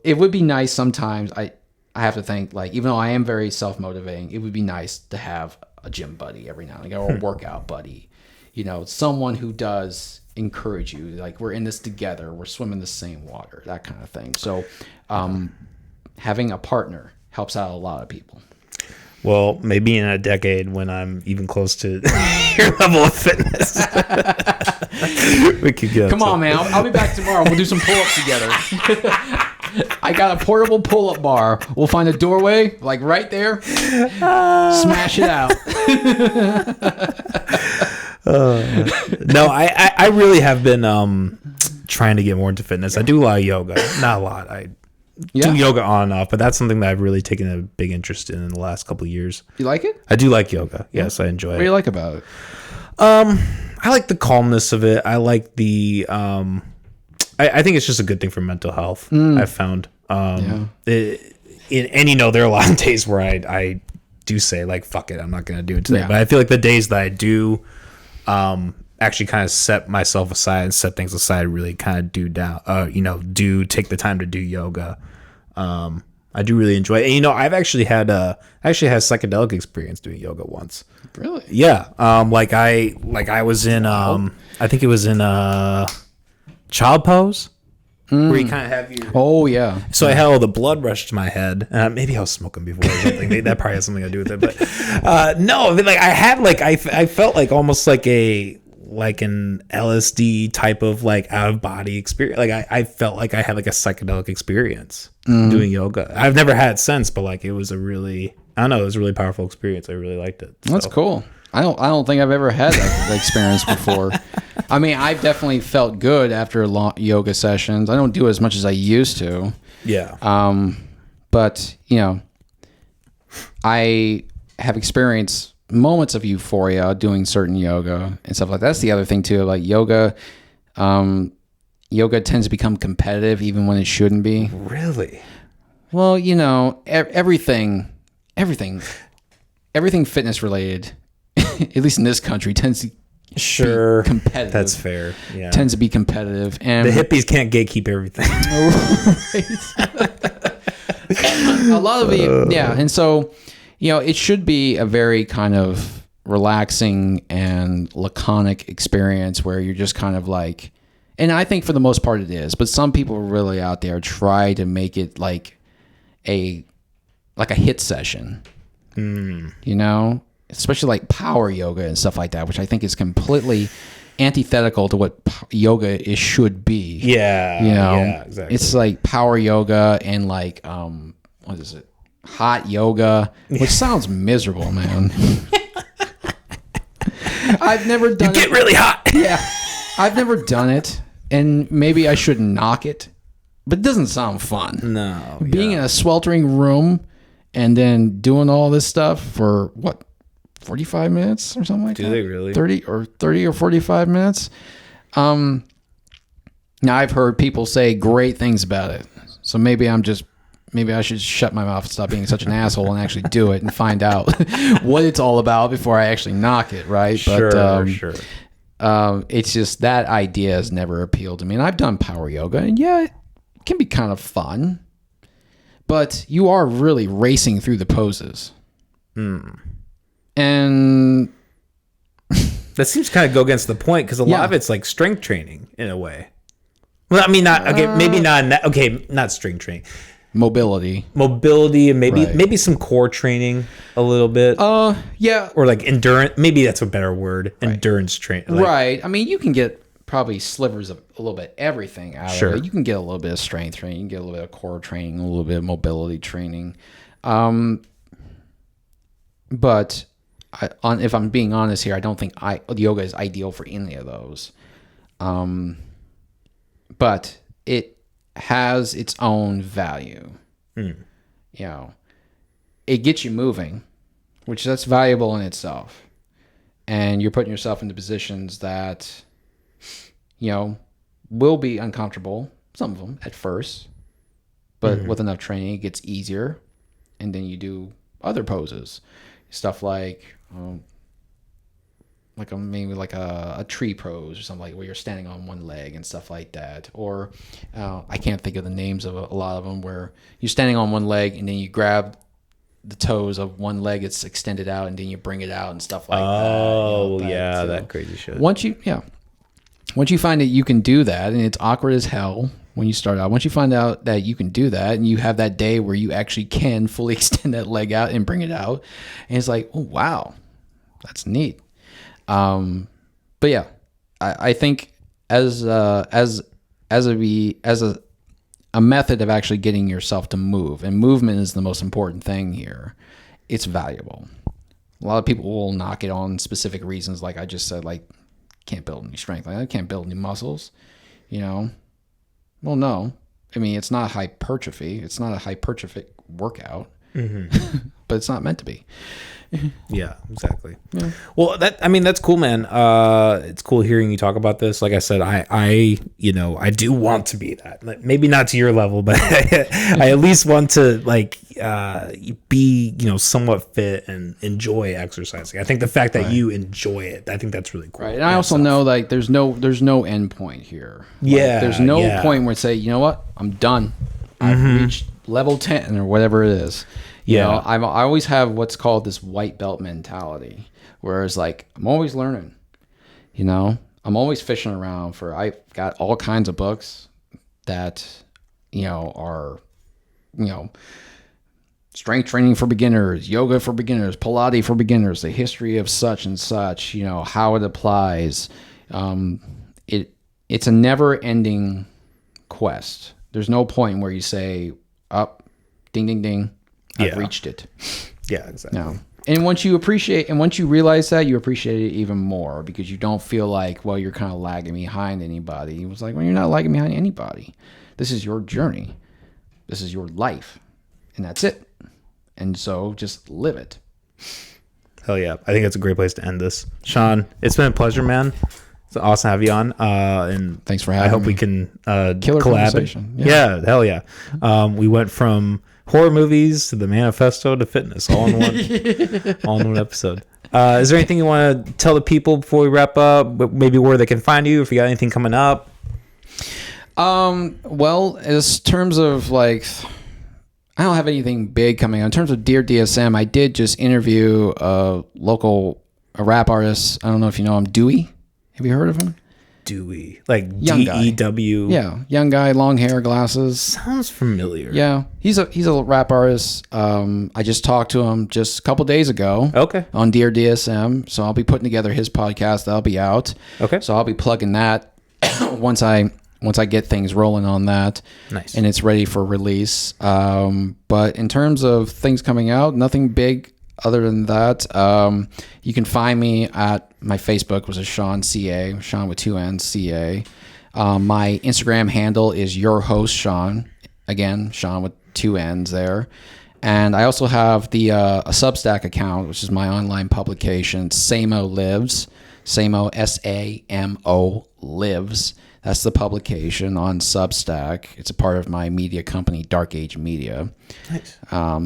it would be nice sometimes. I have to think, like, even though I am very self-motivating, it would be nice to have a gym buddy every now and again, or a workout buddy. Someone who does encourage you, like, we're in this together, we're swimming the same water, that kind of thing. So having a partner helps out a lot of people. Well, maybe in a decade when I'm even close to your level of fitness, we could go. Come on, man. I'll be back tomorrow. We'll do some pull-ups together. I got a portable pull-up bar. We'll find a doorway, like right there. Smash it out. No, I really have been trying to get more into fitness. I do a lot of yoga. Not a lot. I do yoga on and off, but that's something that I've really taken a big interest in the last couple of years. You like it? I do like yoga. Yes, I enjoy it. What do you like about it? I like the calmness of it. I like the I think it's just a good thing for mental health. I've found and there are a lot of days where I do say like, fuck it, I'm not gonna do it today. But I feel like the days that I do actually kind of set myself aside and set things aside, really kind of do take the time to do yoga. I do really enjoy it. And, I've actually had a psychedelic experience doing yoga once. Really? Yeah. I was in I think it was in child pose, where you kind of have your. Oh yeah. So I had all the blood rush to my head. Maybe I was smoking before or something. Maybe that probably has something to do with it. But no, like I had I felt like almost like an LSD type of like out of body experience. Like I felt like I had like a psychedelic experience doing yoga. I've never had it since, but like it was a really powerful experience. I really liked it. So. That's cool. I don't think I've ever had that experience before. I mean, I've definitely felt good after long yoga sessions. I don't do as much as I used to. Yeah. But I have experienced moments of euphoria doing certain yoga and stuff like that. That's the other thing too. Like yoga tends to become competitive even when it shouldn't be. Really? Well, everything fitness related, at least in this country, tends to be competitive. That's fair. Yeah. Tends to be competitive, and the hippies can't gatekeep everything. A lot of it, yeah. And so, it should be a very kind of relaxing and laconic experience where you're just kind of like, and I think for the most part it is, but some people really out there try to make it like a hit session, especially like power yoga and stuff like that, which I think is completely antithetical to what yoga should be. Yeah. Yeah, exactly. It's like power yoga and like, what is it? Hot yoga, which sounds miserable, man. I've never done it. You get really hot. Yeah. I've never done it, and maybe I should knock it, but it doesn't sound fun. No. Being in a sweltering room and then doing all this stuff for what, 45 minutes or something like that? Do they really? 30 or 45 minutes. Now I've heard people say great things about it. So maybe I'm just maybe I should shut my mouth and stop being such an asshole and actually do it and find out what it's all about before I actually knock it, right? Sure, sure. It's just that idea has never appealed to me. And I've done power yoga, and yeah, it can be kind of fun, but you are really racing through the poses. And that seems to kind of go against the point, because a lot of it's like strength training in a way. Well, I mean, not okay, maybe not in that, okay, not strength training. Mobility, and maybe some core training a little bit. Yeah. Or like endurance. Maybe that's a better word. Right. Endurance training. Like, right. I mean, you can get probably slivers of a little bit everything out of it. You can get a little bit of strength training. You can get a little bit of core training, a little bit of mobility training. But if I'm being honest here, I don't think yoga is ideal for any of those. But it has its own value. You know, it gets you moving, which that's valuable in itself. And you're putting yourself into positions that, you know, will be uncomfortable, some of them at first, but with enough training, it gets easier. And then you do other poses, stuff like maybe like a tree pose or something, like where you're standing on one leg and stuff like that. Or I can't think of the names of a lot of them, where you're standing on one leg and then you grab the toes of one leg, it's extended out, and then you bring it out and stuff like that. Oh, yeah, that crazy shit. Once you find that you can do that, and it's awkward as hell when you start out, once you find out that you can do that, and you have that day where you actually can fully extend that leg out and bring it out, and it's like, oh wow, that's neat. But yeah, I think as a method of actually getting yourself to move, and movement is the most important thing here, it's valuable. A lot of people will knock it on specific reasons, like I just said, like can't build any strength, like I can't build any muscles, you know. Well, no, I mean, it's not hypertrophy. It's not a hypertrophic workout, but it's not meant to be. Yeah, exactly. Yeah. Well, that's cool, man. It's cool hearing you talk about this. Like I said, I do want to be that. Like, maybe not to your level, but I at least want to be, somewhat fit and enjoy exercising. I think the fact that you enjoy it, I think that's really cool. Right. And I also know like there's no end point here. Like, there's no point where it's say, you know what, I'm done. I've reached level 10 or whatever it is. You know, I always have what's called this white belt mentality, whereas like I'm always learning, I'm always fishing around I've got all kinds of books that, are, strength training for beginners, yoga for beginners, Pilates for beginners, the history of such and such, how it applies. It's a never ending quest. There's no point where you say, up, ding, ding, ding. I've reached it. Yeah, exactly. No. And once you realize that, you appreciate it even more, because you don't feel like, well, you're kind of lagging behind anybody. It was like, well, you're not lagging behind anybody. This is your journey. This is your life. And that's it. And so just live it. Hell yeah. I think that's a great place to end this. Seann, it's been a pleasure, man. It's awesome to have you on. And thanks for having me. I hope we can Killer collab. Yeah, hell yeah. We went from horror movies to the Manifesto to fitness, all in one episode. Is there anything you want to tell the people before we wrap up? Maybe where they can find you, if you got anything coming up? Well, as terms of like, I don't have anything big coming on. In terms of Dear DSM, I did just interview a rap artist. I don't know if you know him, Dewey. Have you heard of him? Dewey, like young DEW. Yeah, young guy, long hair, glasses. Sounds familiar. Yeah, he's a rap artist. I just talked to him just a couple days ago. Okay. On Dear DSM, so I'll be putting together his podcast. That'll be out. Okay. So I'll be plugging that once I get things rolling on that. Nice. And it's ready for release. But in terms of things coming out, nothing big other than that. You can find me at my Facebook, which is Seann CA, Seann with 2 N's, CA. My Instagram handle is Your Host Seann. Again, Seann with 2 N's there. And I also have a Substack account, which is my online publication, Samo Lives. Samo, SAMO, Lives. That's the publication on Substack. It's a part of my media company, Dark Age Media. Nice.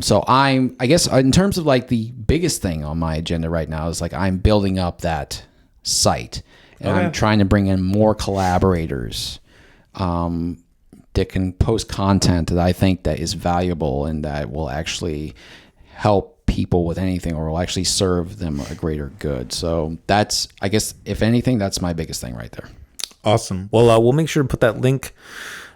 So I guess in terms of like the biggest thing on my agenda right now is like I'm building up that site, and I'm trying to bring in more collaborators that can post content that I think that is valuable and that will actually help people with anything or will actually serve them a greater good. So that's, I guess, if anything, that's my biggest thing right there. Awesome. Well, we'll make sure to put that link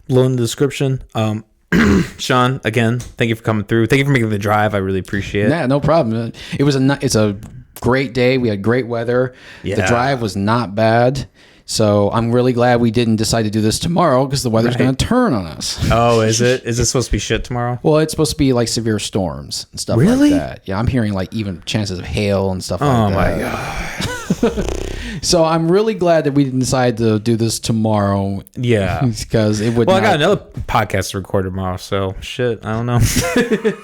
below in the description. Seann, again, thank you for coming through. Thank you for making the drive. I really appreciate it. Yeah, no problem. It's a great day. We had great weather. Yeah. The drive was not bad. So I'm really glad we didn't decide to do this tomorrow because the weather's going to turn on us. Oh, is it? Is it supposed to be shit tomorrow? Well, it's supposed to be like severe storms and stuff Really? like that. Yeah, I'm hearing like even chances of hail and stuff like Oh that. my God. So I'm really glad that we didn't decide to do this tomorrow. Yeah. Because it would Well, I got another podcast to record tomorrow, so shit, I don't know.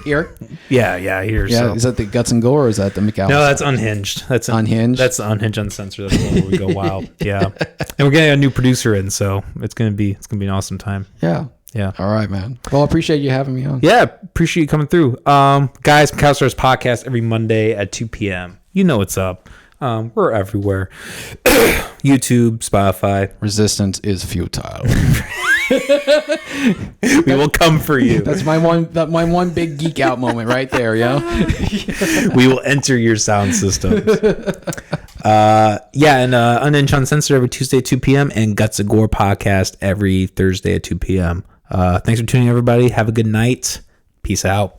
Here? Yeah, here. Yeah, So. is that the Guts and Gore or is that the McAllister? No, that's Unhinged. That's Unhinged? That's the Unhinged Uncensored. That's the one where we go wild. Yeah. And we're getting a new producer in, so it's gonna be an awesome time. Yeah. Yeah. All right, man. Well, I appreciate you having me on. Yeah, appreciate you coming through. Guys, McAllister's podcast every Monday at 2 p.m. You know what's up. We're everywhere. YouTube, Spotify. Resistance is futile. We will come for you. That's my one big geek out moment right there, yo. We will enter your sound systems. And Unhinged Uncensored every Tuesday at 2 p.m. and Guts of Gore podcast every Thursday at 2 p.m. Thanks for tuning in, everybody. Have a good night. Peace out.